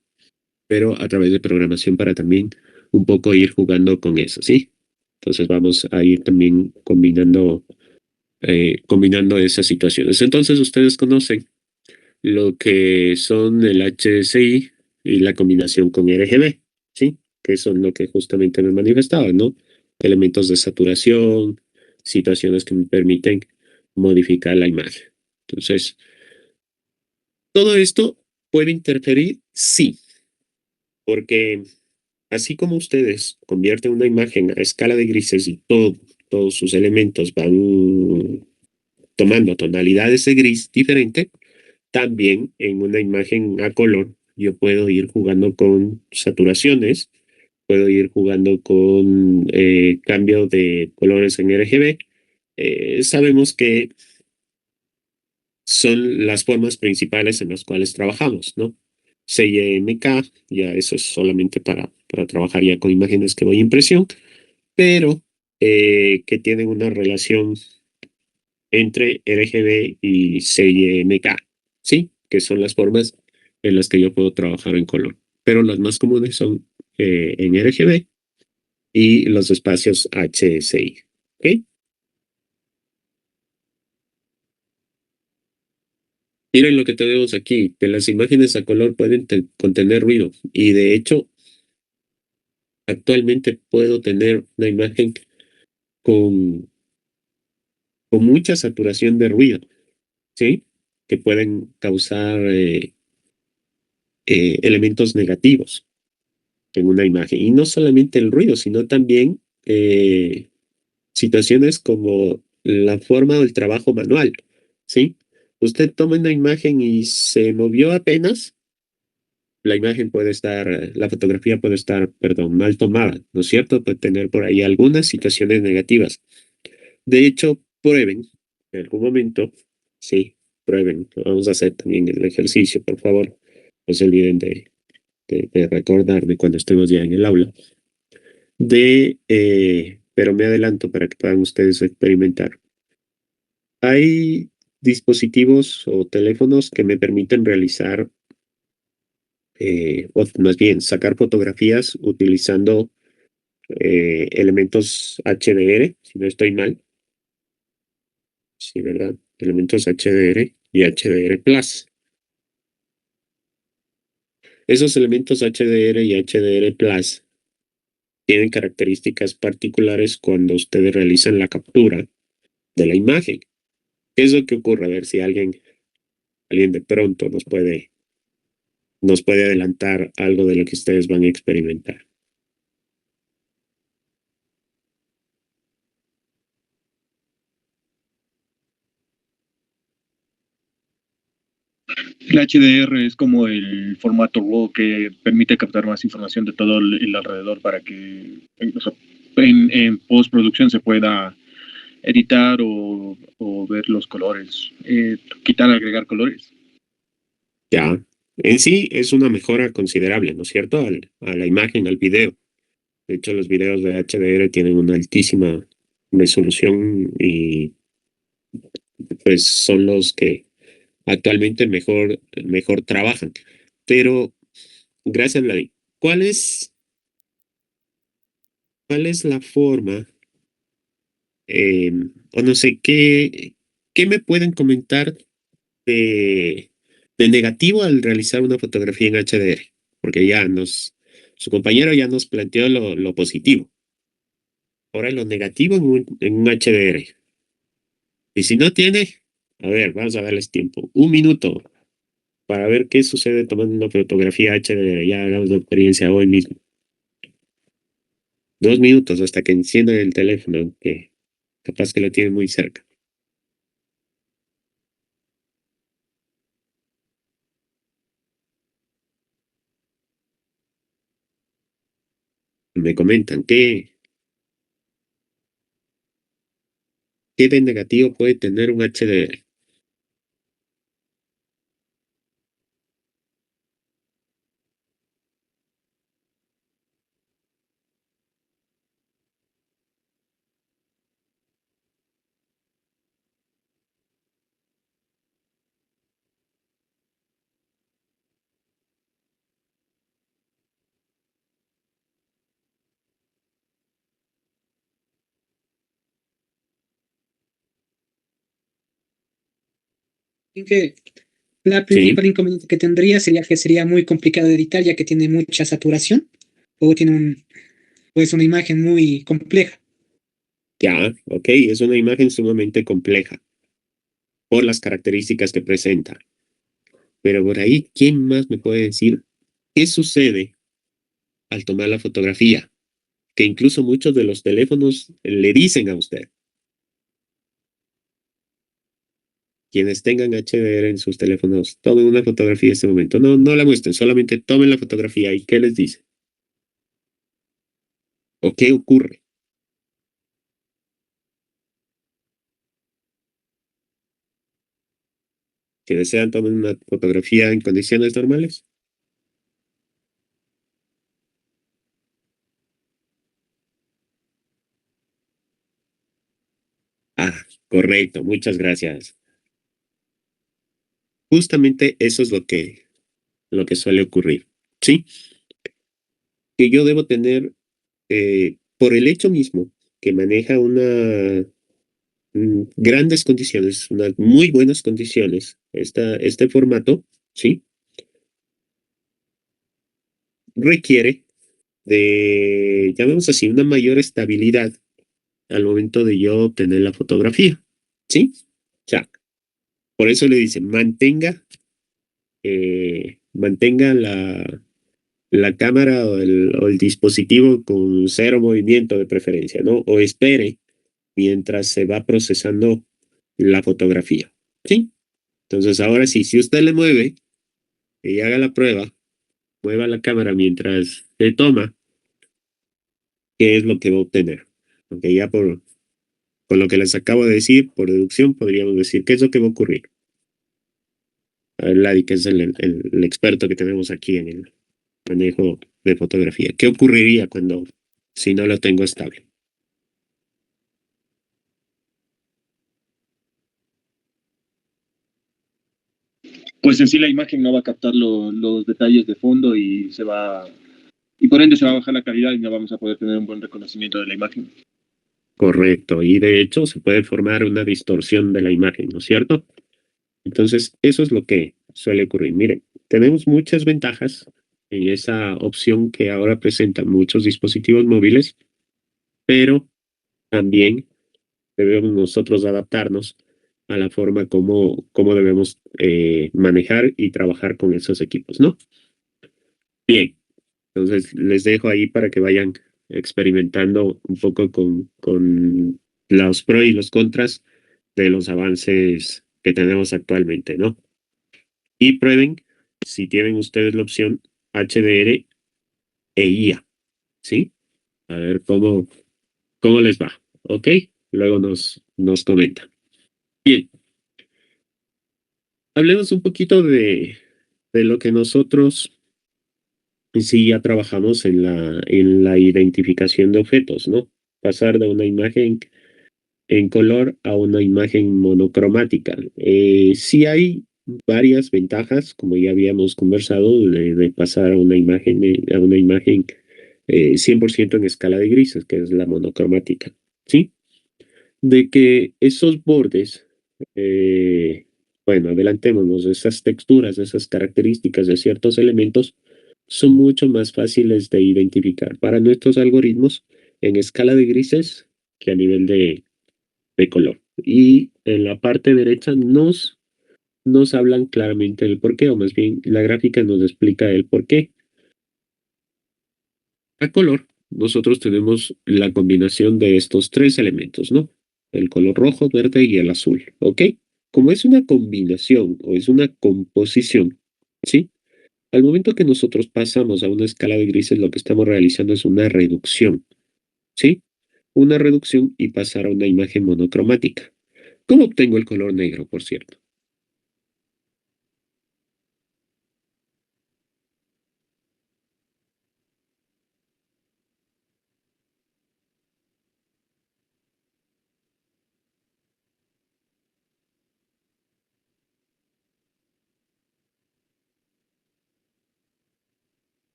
pero a través de programación para también un poco ir jugando con eso, ¿sí? Entonces vamos a ir también combinando esas situaciones. Entonces ustedes conocen lo que son el HDCI y la combinación con RGB, ¿sí? Que son lo que justamente me manifestaba, ¿no? Elementos de saturación, situaciones que me permiten modificar la imagen. Entonces, todo esto puede interferir, sí, porque así como ustedes convierten una imagen a escala de grises y todos sus elementos van tomando tonalidades de gris diferente, también en una imagen a color yo puedo ir jugando con saturaciones, puedo ir jugando con cambio de colores en RGB. Sabemos que son las formas principales en las cuales trabajamos, ¿no? CMYK, ya eso es solamente para trabajar ya con imágenes que voy a impresión, pero que tienen una relación entre RGB y CMYK, ¿sí? Que son las formas en las que yo puedo trabajar en color. Pero las más comunes son en RGB y los espacios HSI, ¿ok? Miren lo que tenemos aquí, que las imágenes a color pueden contener ruido y de hecho actualmente puedo tener una imagen con, con mucha saturación de ruido, ¿sí? Que pueden causar elementos negativos en una imagen. Y no solamente el ruido, sino también situaciones como la forma o el trabajo manual, ¿sí? Usted toma una imagen y se movió apenas, la imagen puede estar, la fotografía puede estar, perdón, mal tomada, ¿no es cierto? Puede tener por ahí algunas situaciones negativas. De hecho, prueben en algún momento, sí, prueben. Vamos a hacer también el ejercicio, por favor. No se olviden de recordarme cuando estemos ya en el aula. Pero me adelanto para que puedan ustedes experimentar. Hay dispositivos o teléfonos que me permiten realizar, o más bien sacar fotografías utilizando elementos HDR, si no estoy mal. Sí, ¿verdad? Elementos HDR y HDR Plus. Esos elementos HDR y HDR Plus tienen características particulares cuando ustedes realizan la captura de la imagen. ¿Qué es lo que ocurre? A ver si alguien de pronto nos puede adelantar algo de lo que ustedes van a experimentar. El HDR es como el formato RAW que permite captar más información de todo el alrededor para que en postproducción se pueda editar o ver los colores, quitar, agregar colores. Ya, en sí es una mejora considerable, ¿no es cierto? A la imagen, al video. De hecho, los videos de HDR tienen una altísima resolución y pues son los que actualmente mejor trabajan. Pero, gracias, Vladi. ¿Cuál es la forma, o no sé, qué me pueden comentar de, de negativo al realizar una fotografía en HDR? Porque su compañero ya nos planteó lo positivo. Ahora lo negativo en un HDR. Y si no tiene, a ver, vamos a darles tiempo. 1 minuto para ver qué sucede tomando una fotografía HDR. Ya hagamos la experiencia hoy mismo. 2 minutos hasta que enciendan el teléfono, que capaz que lo tienen muy cerca. Me comentan qué de negativo puede tener un HDR. Que la principal inconveniente que tendría sería que sería muy complicado de editar ya que tiene mucha saturación o tiene pues una imagen muy compleja. Ya, ok, es una imagen sumamente compleja por las características que presenta. Pero por ahí, ¿quién más me puede decir qué sucede al tomar la fotografía? Que incluso muchos de los teléfonos le dicen a usted. Quienes tengan HDR en sus teléfonos, tomen una fotografía en este momento. No, no la muestren, solamente tomen la fotografía. ¿Y qué les dice? ¿O qué ocurre? Si desean, tomen una fotografía en condiciones normales. Ah, correcto, muchas gracias. Justamente eso es lo que suele ocurrir. ¿Sí? Que yo debo tener, por el hecho mismo, que maneja grandes condiciones, unas muy buenas condiciones, este formato, ¿sí? Requiere de, llamemos así, una mayor estabilidad al momento de yo obtener la fotografía, ¿sí? O sea, por eso le dicen, mantenga la cámara o el dispositivo con cero movimiento de preferencia, ¿no? O espere mientras se va procesando la fotografía, ¿sí? Entonces, ahora sí, si usted le mueve y haga la prueba, mueva la cámara mientras se toma, ¿qué es lo que va a obtener? Aunque ya con lo que les acabo de decir, por deducción, podríamos decir qué es lo que va a ocurrir. A ver, Ladi, que es el experto que tenemos aquí en el manejo de fotografía. ¿Qué ocurriría si no lo tengo estable? Pues en sí la imagen no va a captar los detalles de fondo y por ende se va a bajar la calidad y no vamos a poder tener un buen reconocimiento de la imagen. Correcto, y de hecho se puede formar una distorsión de la imagen, ¿no es cierto? Entonces, eso es lo que suele ocurrir. Miren, tenemos muchas ventajas en esa opción que ahora presentan muchos dispositivos móviles, pero también debemos nosotros adaptarnos a la forma como debemos manejar y trabajar con esos equipos, ¿no? Bien, entonces les dejo ahí para que vayan experimentando un poco con los pros y los contras de los avances que tenemos actualmente, ¿no? Y prueben si tienen ustedes la opción HDR e IA, ¿sí? A ver cómo les va, ¿ok? Luego nos comentan. Bien, hablemos un poquito de lo que nosotros sí ya trabajamos en la identificación de objetos, ¿no? Pasar de una imagen en color a una imagen monocromática. Sí hay varias ventajas, como ya habíamos conversado, de pasar a una imagen 100% en escala de grises, que es la monocromática, ¿sí? De que esos bordes, eh, bueno, adelantémonos, esas texturas, esas características de ciertos elementos son mucho más fáciles de identificar para nuestros algoritmos en escala de grises que a nivel de color. Y en la parte derecha nos hablan claramente del por qué, o más bien la gráfica nos explica el por qué. A color, nosotros tenemos la combinación de estos tres elementos, ¿no? El color rojo, verde y el azul, ¿ok? Como es una combinación o es una composición, ¿sí? Al momento que nosotros pasamos a una escala de grises, lo que estamos realizando es una reducción, ¿sí? Una reducción y pasar a una imagen monocromática. ¿Cómo obtengo el color negro, por cierto?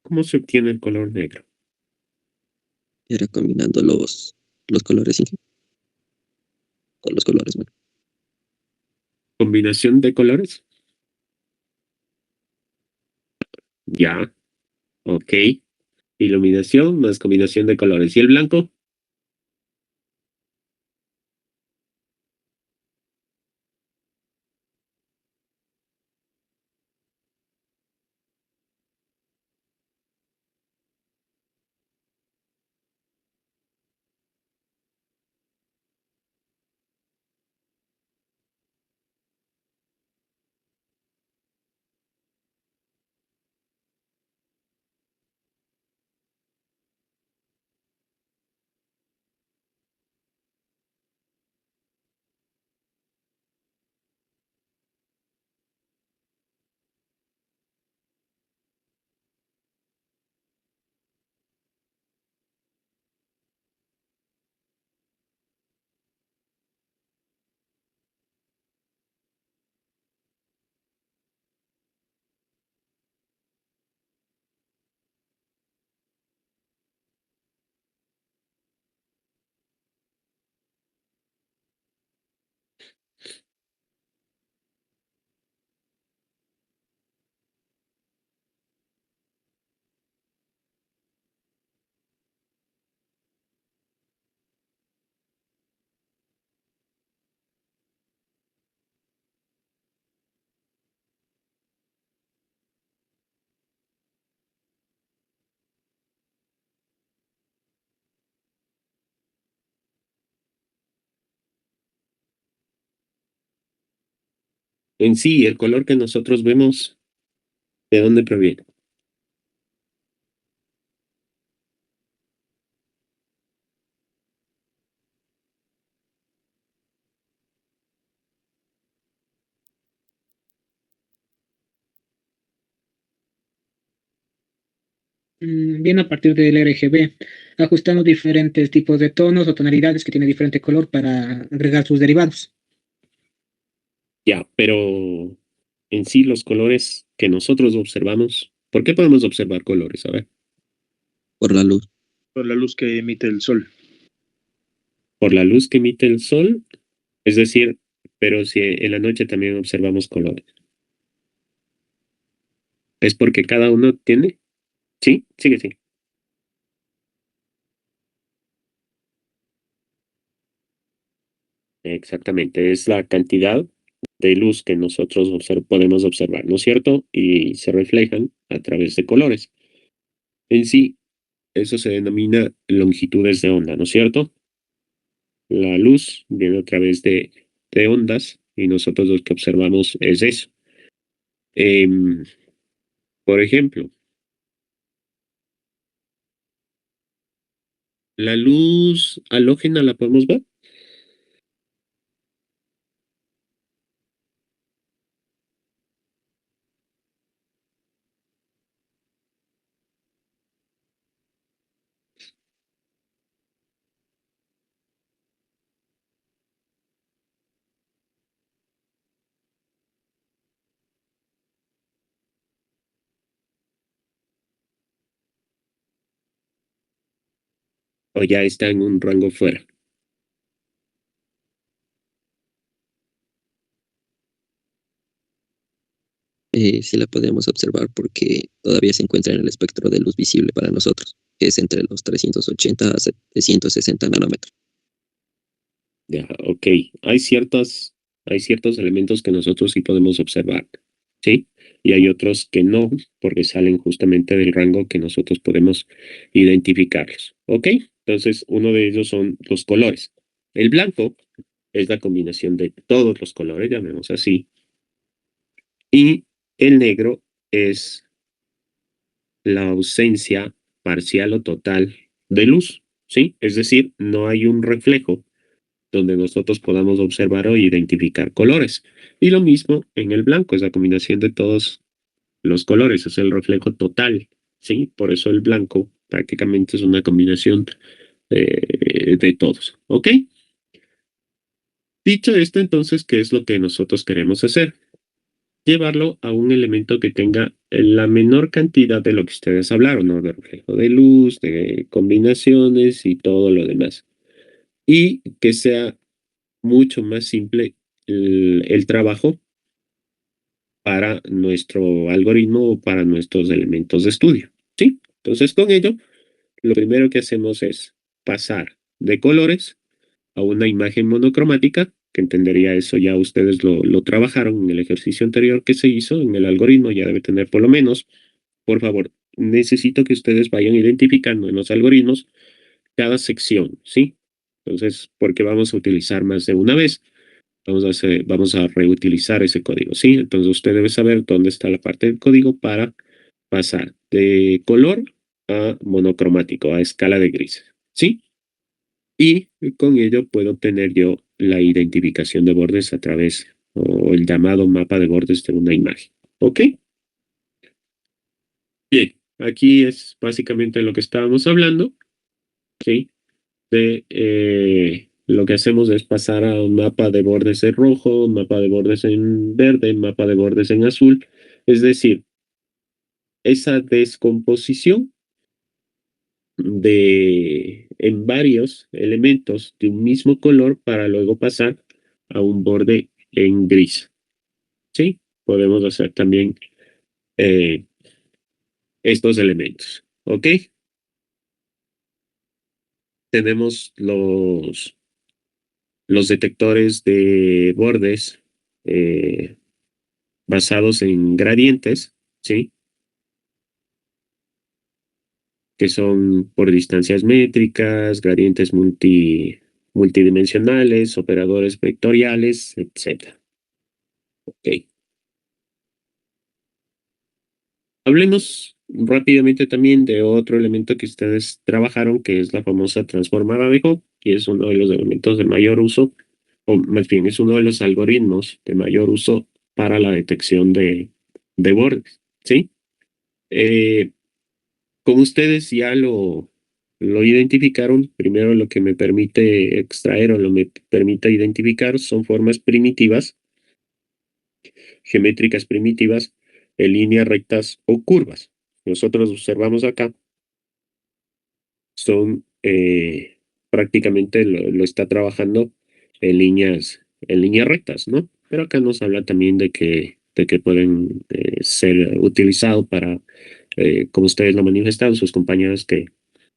¿Cómo se obtiene el color negro? Era combinando los colores, ¿sí? Con los colores, bueno. ¿Combinación de colores? Ya, ok. Iluminación más combinación de colores. ¿Y el blanco? En sí, el color que nosotros vemos, ¿de dónde proviene? Viene a partir del RGB, ajustando diferentes tipos de tonos o tonalidades que tiene diferente color para agregar sus derivados. Ya, pero en sí los colores que nosotros observamos, ¿por qué podemos observar colores? A ver, Por la luz. Por la luz que emite el sol. por la luz que emite el sol, es decir, pero si en la noche también observamos colores. ¿Es porque cada uno tiene? Sí, sigue, sí. Exactamente, es la cantidad de luz que nosotros podemos observar, ¿no es cierto? Y se reflejan a través de colores. En sí, eso se denomina longitudes de onda, ¿no es cierto? La luz viene a través de ondas y nosotros lo que observamos es eso. Em, por ejemplo, la luz halógena la podemos ver. O ya está en un rango fuera. Sí la podemos observar porque todavía se encuentra en el espectro de luz visible para nosotros, que es entre los 380 a 760 nanómetros. Ya, ok. Hay ciertos elementos que nosotros sí podemos observar, ¿sí? Y hay otros que no, porque salen justamente del rango que nosotros podemos identificarlos, ¿ok? Entonces, uno de ellos son los colores. El blanco es la combinación de todos los colores, llamemos así, y el negro es la ausencia parcial o total de luz, ¿sí? Es decir, no hay un reflejo donde nosotros podamos observar o identificar colores. Y lo mismo en el blanco, es la combinación de todos los colores, es el reflejo total, ¿sí? Por eso el blanco prácticamente es una combinación de todos, ¿ok? Dicho esto, entonces, ¿qué es lo que nosotros queremos hacer? llevarlo a un elemento que tenga la menor cantidad de lo que ustedes hablaron, ¿no? De reflejo de luz, de combinaciones y todo lo demás. Y que sea mucho más simple el trabajo para nuestro algoritmo o para nuestros elementos de estudio, ¿sí? Entonces, con ello, lo primero que hacemos es pasar de colores a una imagen monocromática, que entendería eso ya ustedes lo trabajaron en el ejercicio anterior que se hizo, en el algoritmo ya debe tener por lo menos, por favor, necesito que ustedes vayan identificando en los algoritmos cada sección, ¿sí? Entonces, porque vamos a utilizar más de una vez, vamos a reutilizar ese código, ¿sí? Entonces usted debe saber dónde está la parte del código para pasar de color a monocromático, a escala de grises, ¿sí? Y con ello puedo obtener yo la identificación de bordes a través o el llamado mapa de bordes de una imagen. ¿Ok? Bien, aquí es básicamente lo que estábamos hablando, ¿sí? Lo que hacemos es pasar a un mapa de bordes en rojo, un mapa de bordes en verde, un mapa de bordes en azul. Es decir, esa descomposición en varios elementos de un mismo color para luego pasar a un borde en gris. ¿Sí? Podemos hacer también eh, estos elementos. ¿Ok? Tenemos los detectores de bordes eh, basados en gradientes, ¿sí? Que son por distancias métricas, gradientes multidimensionales, operadores vectoriales, etc. Ok. Hablemos rápidamente también de otro elemento que ustedes trabajaron, que es la famosa transformada de Hopf, y es uno de los elementos de mayor uso, o más bien es uno de los algoritmos de mayor uso para la detección de bordes, ¿sí? Eh, Como ustedes ya lo identificaron, primero lo que me permite extraer o lo me permite identificar son formas primitivas, geométricas primitivas, en líneas rectas o curvas. Nosotros observamos acá, son prácticamente lo está trabajando en líneas rectas, ¿no? Pero acá nos habla también de que pueden ser utilizados para, como ustedes lo manifestaron, sus compañeros que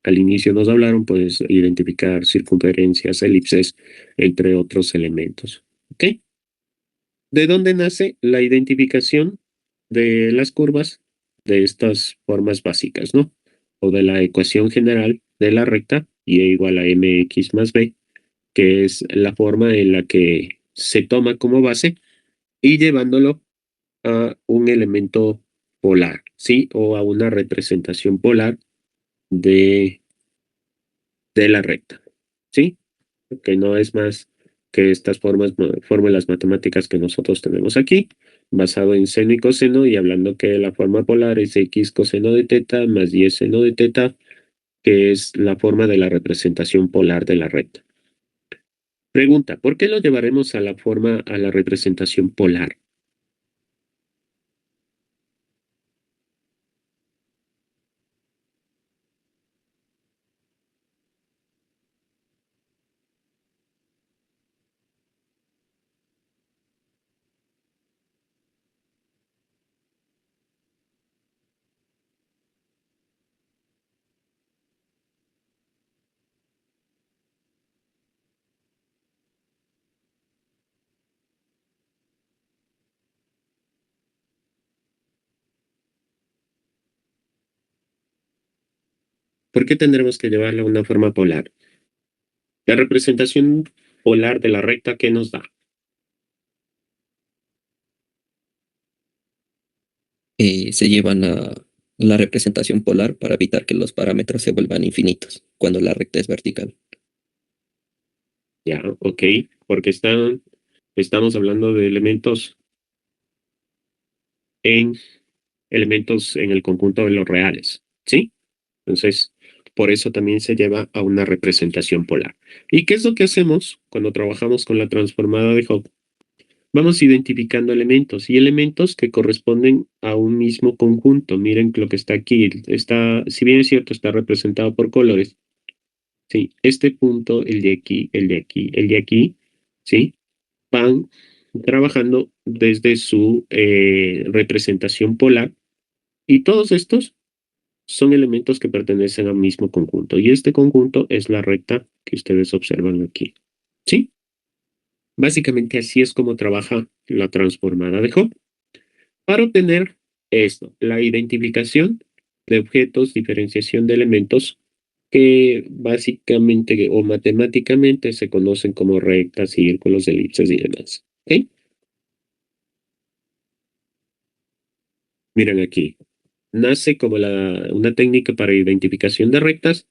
al inicio nos hablaron, pues identificar circunferencias, elipses, entre otros elementos. ¿Ok? ¿De dónde nace la identificación de las curvas de estas formas básicas, ¿no? O de la ecuación general de la recta, y igual a mx más b, que es la forma en la que se toma como base y llevándolo a un elemento polar, ¿sí? O a una representación polar de, de la recta, ¿sí? Que no es más que estas fórmulas matemáticas que nosotros tenemos aquí, basado en seno y coseno, y hablando que la forma polar es x coseno de teta más y seno de teta, que es la forma de la representación polar de la recta. Pregunta, ¿por qué lo llevaremos a a la representación polar? ¿Por qué tendremos que llevarlo a una forma polar? La representación polar de la recta, ¿qué nos da? Se llevan a la representación polar para evitar que los parámetros se vuelvan infinitos cuando la recta es vertical. Ya, ok, porque estamos hablando de en elementos en el conjunto de los reales, ¿sí? Entonces, por eso también se lleva a una representación polar. ¿Y qué es lo que hacemos cuando trabajamos con la transformada de Hopf? vamos identificando elementos y elementos que corresponden a un mismo conjunto. Miren lo que está aquí. Está, si bien es cierto, está representado por colores. Sí, este punto, el de aquí, el de aquí, el de aquí, ¿sí? Van trabajando desde su representación polar y todos estos son elementos que pertenecen al mismo conjunto y este conjunto es la recta que ustedes observan aquí. ¿Sí? Básicamente así es como trabaja la transformada de Hopf. Para obtener esto, la identificación de objetos, diferenciación de elementos que básicamente o matemáticamente se conocen como rectas, círculos, elipses y demás. ¿Ok? Miren aquí. Nace como una técnica para identificación de rectas,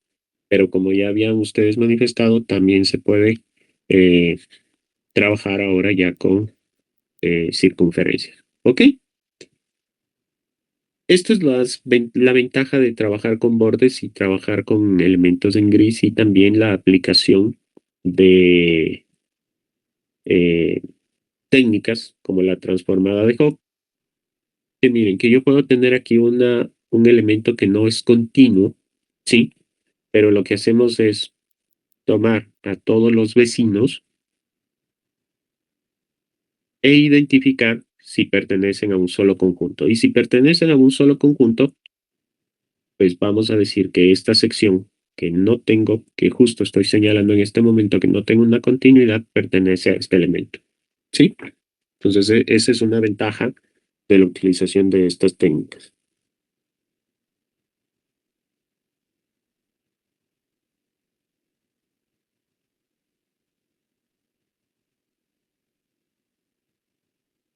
pero como ya habían ustedes manifestado, también se puede eh, trabajar ahora ya con circunferencias. ¿Ok? Esto es la ventaja de trabajar con bordes y trabajar con elementos en gris y también la aplicación de eh, técnicas como la transformada de Hopf. Que miren, que yo puedo tener aquí un elemento que no es continuo, ¿sí? Pero lo que hacemos es tomar a todos los vecinos e identificar si pertenecen a un solo conjunto. Y si pertenecen a un solo conjunto, pues vamos a decir que esta sección que no tengo, que justo estoy señalando en este momento que no tengo una continuidad, pertenece a este elemento. ¿Sí? Entonces, esa es una ventaja de la utilización de estas técnicas.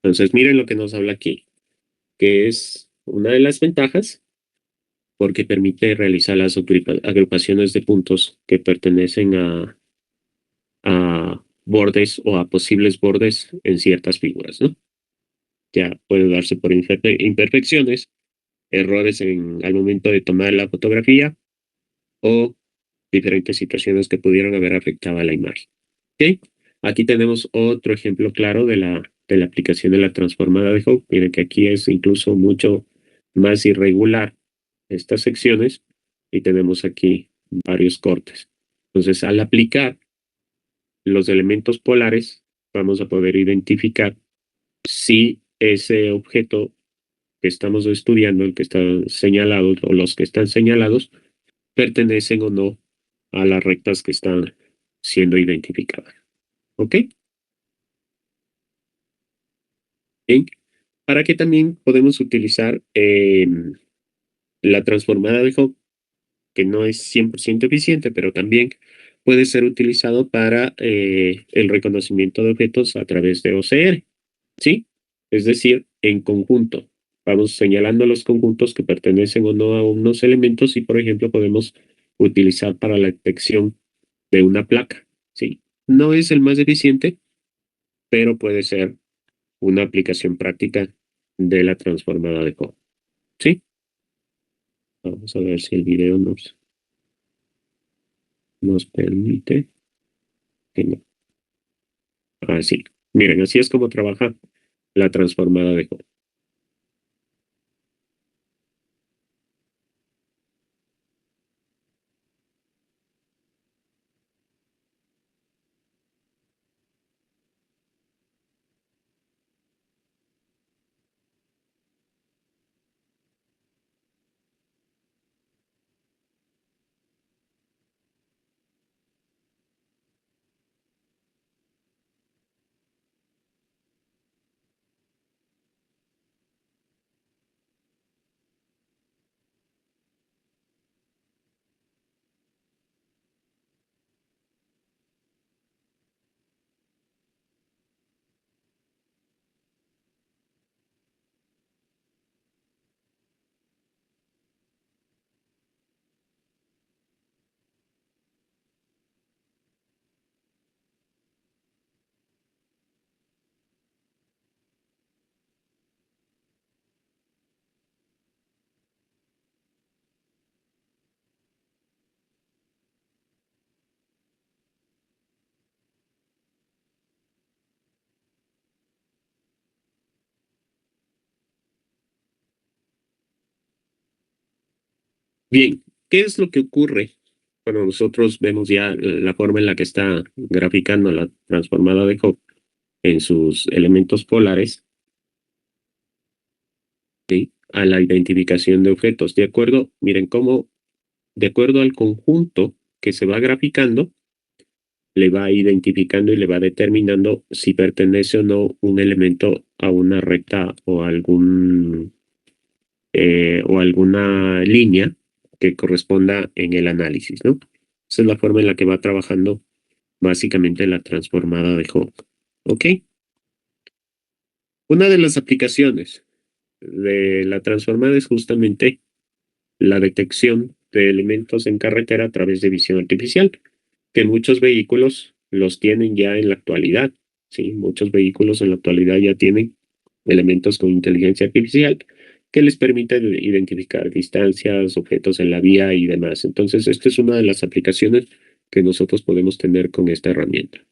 Entonces, miren lo que nos habla aquí, que es una de las ventajas porque permite realizar las agrupaciones de puntos que pertenecen a bordes o a posibles bordes en ciertas figuras, ¿no? Ya puede darse por imperfecciones, errores al momento de tomar la fotografía o diferentes situaciones que pudieran haber afectado a la imagen. ¿Ok? Aquí tenemos otro ejemplo claro de la aplicación de la transformada de Hopf. Miren que aquí es incluso mucho más irregular estas secciones y tenemos aquí varios cortes. Entonces, al aplicar los elementos polares, vamos a poder identificar si ese objeto que estamos estudiando, el que está señalado o los que están señalados, pertenecen o no a las rectas que están siendo identificadas. ¿Ok? Bien. Para que también podemos utilizar la transformada de Hopf, que no es 100% eficiente, pero también puede ser utilizado para el reconocimiento de objetos a través de OCR. ¿Sí? Es decir, en conjunto. Vamos señalando los conjuntos que pertenecen o no a unos elementos y, por ejemplo, podemos utilizar para la detección de una placa. ¿Sí? No es el más eficiente, pero puede ser una aplicación práctica de la transformada de Hopf. ¿Sí? Vamos a ver si el video nos permite. Que no. Ah, sí. Miren, así es como trabaja la transformada de Hopf. Bien, ¿qué es lo que ocurre cuando nosotros vemos ya la forma en la que está graficando la transformada de Hopf en sus elementos polares, ¿sí? A la identificación de objetos? De acuerdo, miren cómo, de acuerdo al conjunto que se va graficando, le va identificando y le va determinando si pertenece o no un elemento a una recta o o alguna línea que corresponda en el análisis, ¿no? Esa es la forma en la que va trabajando básicamente la transformada de Hopf. ¿Ok? Una de las aplicaciones de la transformada es justamente la detección de elementos en carretera a través de visión artificial, que muchos vehículos los tienen ya en la actualidad. Sí, muchos vehículos en la actualidad ya tienen elementos con inteligencia artificial que les permite identificar distancias, objetos en la vía y demás. Entonces, esta es una de las aplicaciones que nosotros podemos tener con esta herramienta.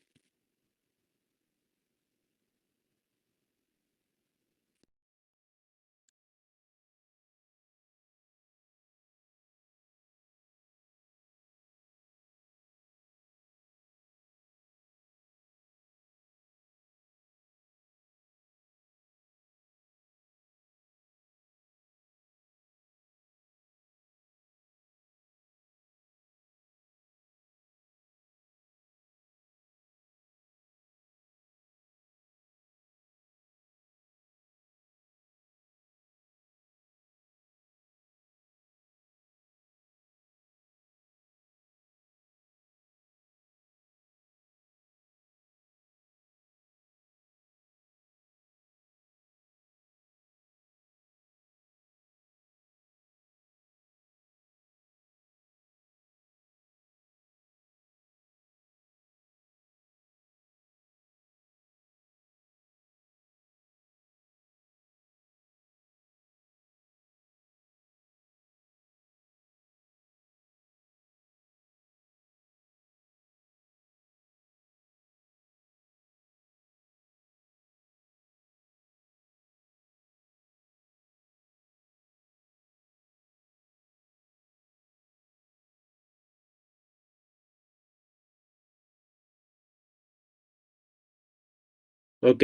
Ok,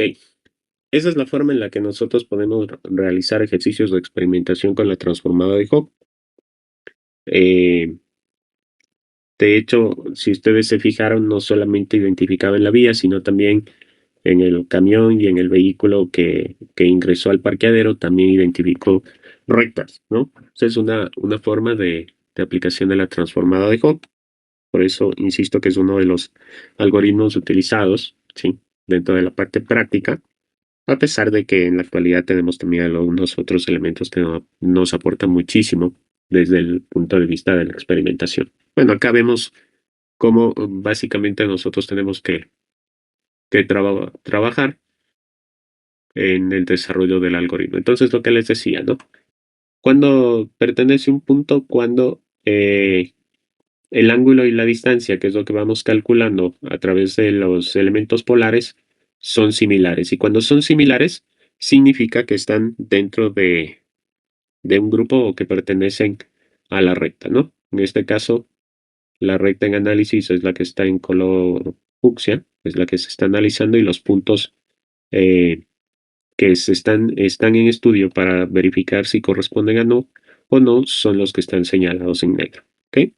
esa es la forma en la que nosotros podemos realizar ejercicios de experimentación con la transformada de Hopf. Eh, de hecho, si ustedes se fijaron, no solamente identificaba en la vía, sino también en el camión y en el vehículo que ingresó al parqueadero, también identificó rectas, ¿no? Esa es una forma de aplicación de la transformada de Hopf. Por eso insisto que es uno de los algoritmos utilizados, ¿sí? Dentro de la parte práctica, a pesar de que en la actualidad tenemos también algunos otros elementos que nos aportan muchísimo desde el punto de vista de la experimentación. Bueno, acá vemos cómo básicamente nosotros tenemos que trabajar en el desarrollo del algoritmo. Entonces, lo que les decía, ¿no? Cuando pertenece un punto, cuando el ángulo y la distancia, que es lo que vamos calculando a través de los elementos polares, son similares. Y cuando son similares, significa que están dentro de un grupo o que pertenecen a la recta, ¿no? En este caso, la recta en análisis es la que está en color fucsia, es la que se está analizando y los puntos eh, que están en estudio para verificar si corresponden a no o no son los que están señalados en negro. ¿Ok?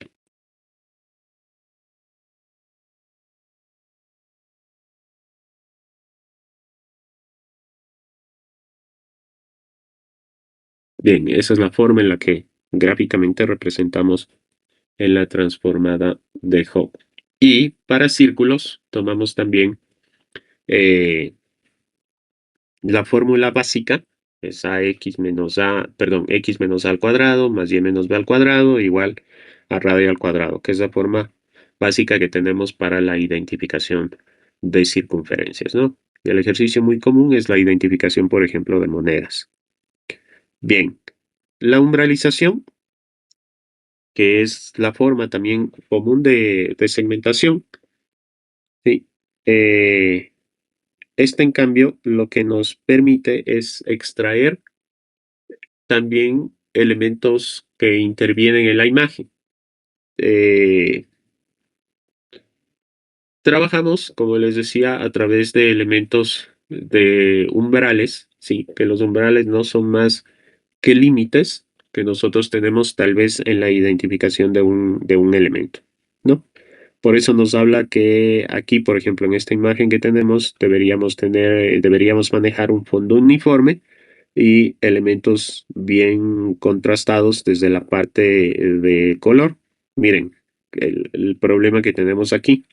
Bien, esa es la forma en la que gráficamente representamos en la transformada de Hopf. Y para círculos tomamos también eh, la fórmula básica, es x menos a al cuadrado más y menos b al cuadrado igual a radio al cuadrado, que es la forma básica que tenemos para la identificación de circunferencias, ¿no? El ejercicio muy común es la identificación, por ejemplo, de monedas. Bien, la umbralización, que es la forma también común de segmentación, ¿sí? Este, en cambio, lo que nos permite es extraer también elementos que intervienen en la imagen. Trabajamos, como les decía, a través de elementos de umbrales, ¿sí? Que los umbrales no son más que límites que nosotros tenemos tal vez en la identificación de un elemento, ¿no? Por eso nos habla que aquí, por ejemplo, en esta imagen que tenemos, deberíamos manejar un fondo uniforme y elementos bien contrastados desde la parte de color. Miren, el problema que tenemos aquí,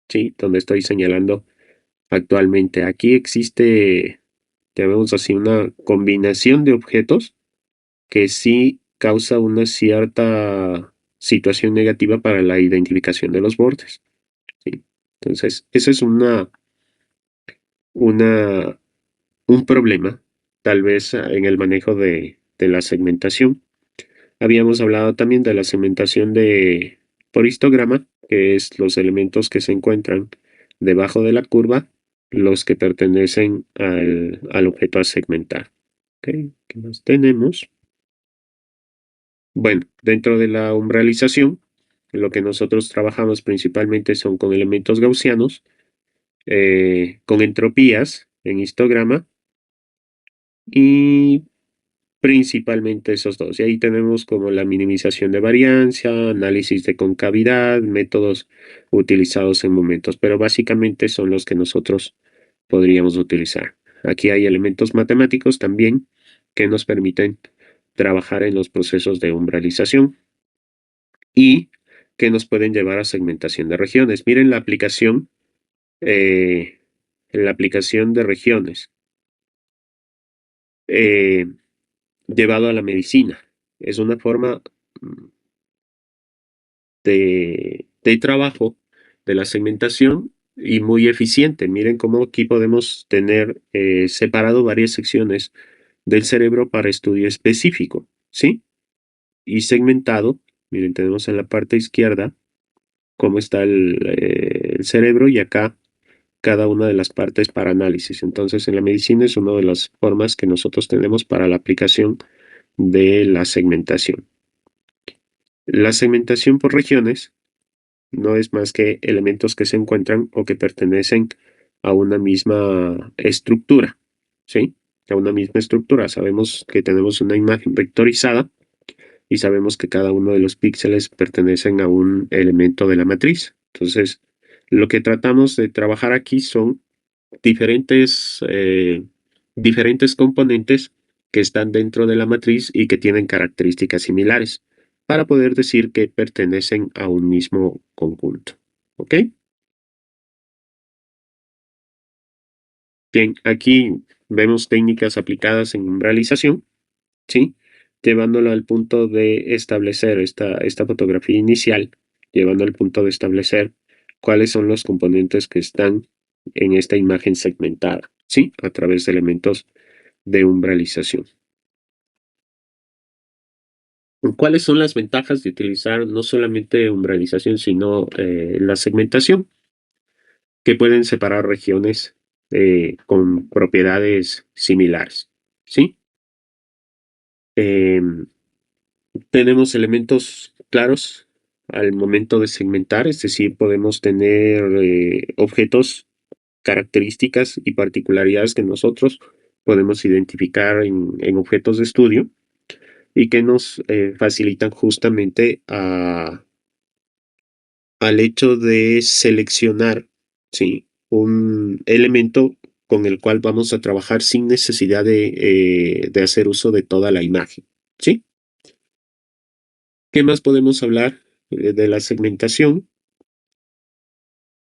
¿sí? Donde estoy señalando actualmente. Aquí existe, llamemos así, una combinación de objetos que sí causa una cierta situación negativa para la identificación de los bordes, ¿sí? Entonces, ese es una, un problema, tal vez en el manejo de la segmentación. Habíamos hablado también de la segmentación por histograma, que es los elementos que se encuentran debajo de la curva, los que pertenecen al objeto a segmentar. ¿Okay? ¿Qué más tenemos? Bueno, dentro de la umbralización, lo que nosotros trabajamos principalmente son con elementos gaussianos, con entropías en histograma y principalmente esos dos. Y ahí tenemos como la minimización de variancia, análisis de concavidad, métodos utilizados en momentos, pero básicamente son los que nosotros podríamos utilizar. Aquí hay elementos matemáticos también que nos permiten trabajar en los procesos de umbralización y que nos pueden llevar a segmentación de regiones. Miren la aplicación de regiones llevado a la medicina. Es una forma de trabajo de la segmentación y muy eficiente. Miren cómo aquí podemos tener separado varias secciones del cerebro para estudio específico, ¿sí? Y segmentado, miren, tenemos en la parte izquierda cómo está el cerebro y acá cada una de las partes para análisis. Entonces, en la medicina es una de las formas que nosotros tenemos para la aplicación de la segmentación. La segmentación por regiones no es más que elementos que se encuentran o que pertenecen a una misma estructura, ¿sí? A una misma estructura. Sabemos que tenemos una imagen vectorizada y sabemos que cada uno de los píxeles pertenecen a un elemento de la matriz. Entonces, lo que tratamos de trabajar aquí son diferentes componentes que están dentro de la matriz y que tienen características similares para poder decir que pertenecen a un mismo conjunto. ¿Ok? Bien, aquí vemos técnicas aplicadas en umbralización, ¿sí? Llevándolo al punto de establecer esta fotografía inicial, llevando al punto de establecer cuáles son los componentes que están en esta imagen segmentada, ¿sí? A través de elementos de umbralización. ¿Cuáles son las ventajas de utilizar no solamente umbralización, sino la segmentación? Que pueden separar regiones con propiedades similares, ¿sí? Tenemos elementos claros al momento de segmentar, es decir, podemos tener objetos, características y particularidades que nosotros podemos identificar en objetos de estudio y que nos facilitan justamente al hecho de seleccionar, ¿sí? Un elemento con el cual vamos a trabajar sin necesidad de hacer uso de toda la imagen, ¿sí? ¿Qué más podemos hablar de la segmentación?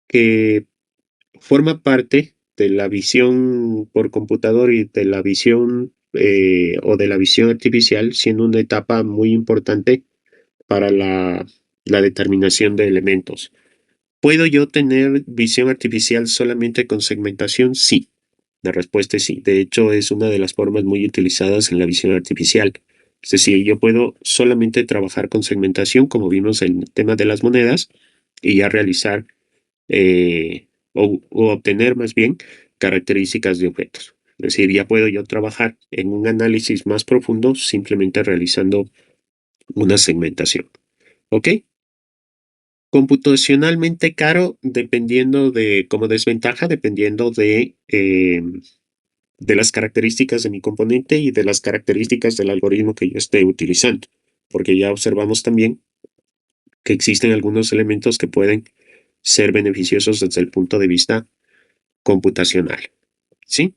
Que forma parte de la visión por computador y de la visión o de la visión artificial, siendo una etapa muy importante para la determinación de elementos. ¿Puedo yo tener visión artificial solamente con segmentación? Sí. La respuesta es sí. De hecho, es una de las formas muy utilizadas en la visión artificial. Es decir, yo puedo solamente trabajar con segmentación, como vimos en el tema de las monedas, y ya realizar o obtener más bien características de objetos. Es decir, ya puedo yo trabajar en un análisis más profundo simplemente realizando una segmentación. ¿Ok? Computacionalmente caro dependiendo de, como desventaja, dependiendo de las características de mi componente y de las características del algoritmo que yo esté utilizando. Porque ya observamos también que existen algunos elementos que pueden ser beneficiosos desde el punto de vista computacional. ¿Sí?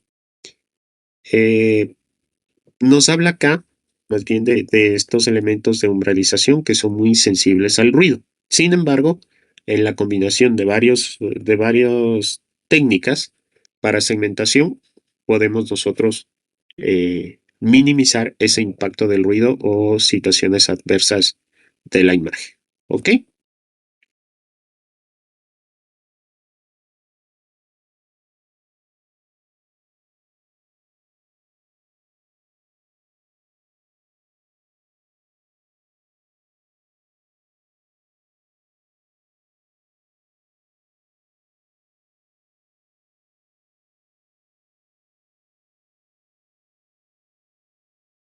Nos habla acá más bien de estos elementos de umbralización que son muy sensibles al ruido. Sin embargo, en la combinación de varias técnicas para segmentación, podemos nosotros minimizar ese impacto del ruido o situaciones adversas de la imagen. ¿Ok?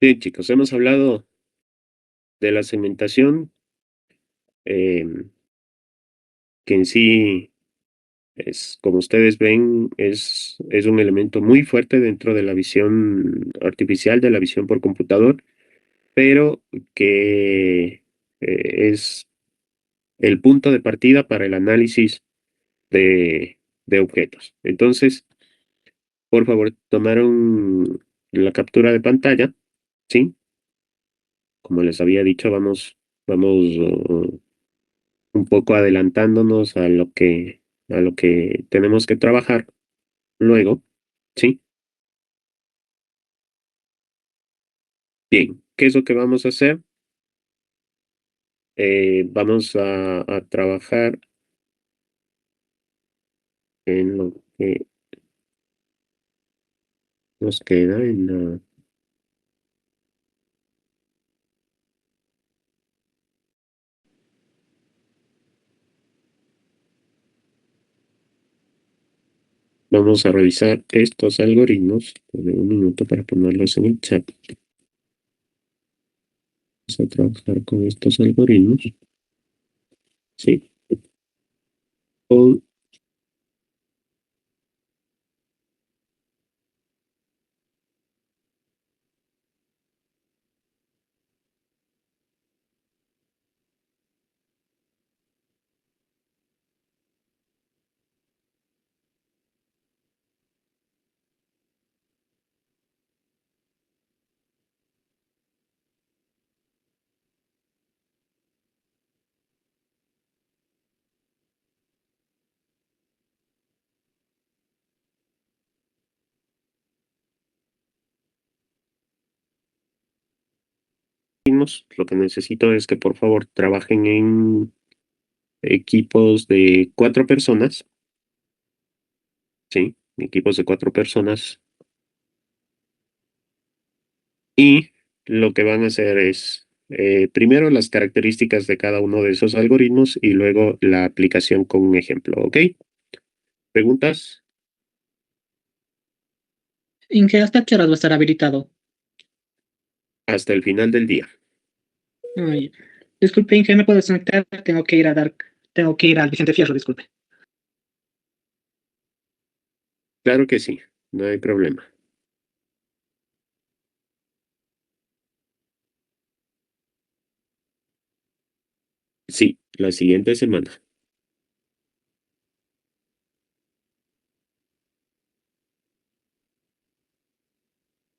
Bien, chicos, hemos hablado de la segmentación, que en sí es, como ustedes ven, es un elemento muy fuerte dentro de la visión artificial, de la visión por computador, pero que es el punto de partida para el análisis de objetos. Entonces, por favor, tomaron la captura de pantalla, ¿sí? Como les había dicho, vamos un poco adelantándonos a lo que tenemos que trabajar luego, ¿sí? Bien, ¿qué es lo que vamos a hacer? Vamos a trabajar en lo que nos queda en la... Vamos a revisar estos algoritmos. Dame un minuto para ponerlos en el chat. Vamos a trabajar con estos algoritmos. Sí. Con algoritmos, lo que necesito es que por favor trabajen en equipos de 4 personas. Sí, equipos de 4 personas. Y lo que van a hacer es primero las características de cada uno de esos algoritmos y luego la aplicación con un ejemplo, ¿ok? ¿Preguntas? ¿En qué hasta qué horas va a estar habilitado? Hasta el final del día. Ay, disculpe, ¿en qué me puedo desconectar? Tengo que ir al Vicente Fierro, disculpe. Claro que sí, no hay problema. Sí, la siguiente semana.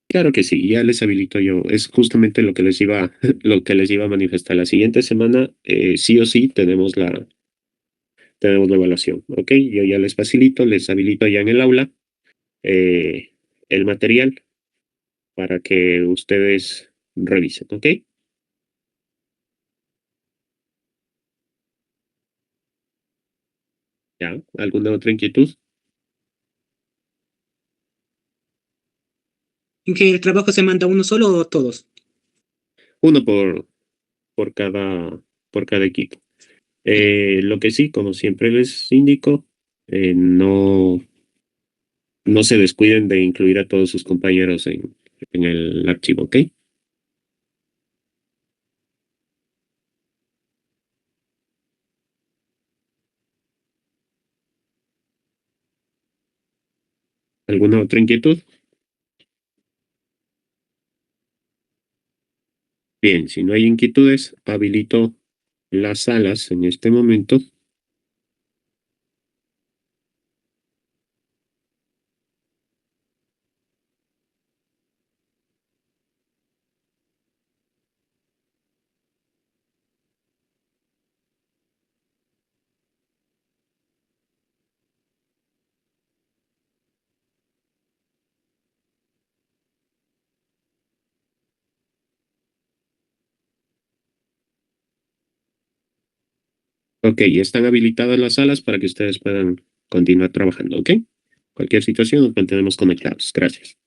Claro que sí, ya les habilito yo. Es justamente lo que les iba, lo que les iba a manifestar. La siguiente semana, sí o sí, tenemos la evaluación, ¿ok? Yo ya les facilito, les habilito ya en el aula eh, el material para que ustedes revisen, ¿ok? ¿Ya? ¿Alguna otra inquietud? ¿En qué el trabajo se manda uno solo o todos? Uno por por cada equipo. Lo que sí, como siempre les indico, no, no se descuiden de incluir a todos sus compañeros en el archivo, ¿ok? ¿Alguna otra inquietud? Bien, si no hay inquietudes, habilito las salas en este momento. Ok, ya están habilitadas las salas para que ustedes puedan continuar trabajando, ¿ok? Cualquier situación nos mantenemos conectados. Gracias.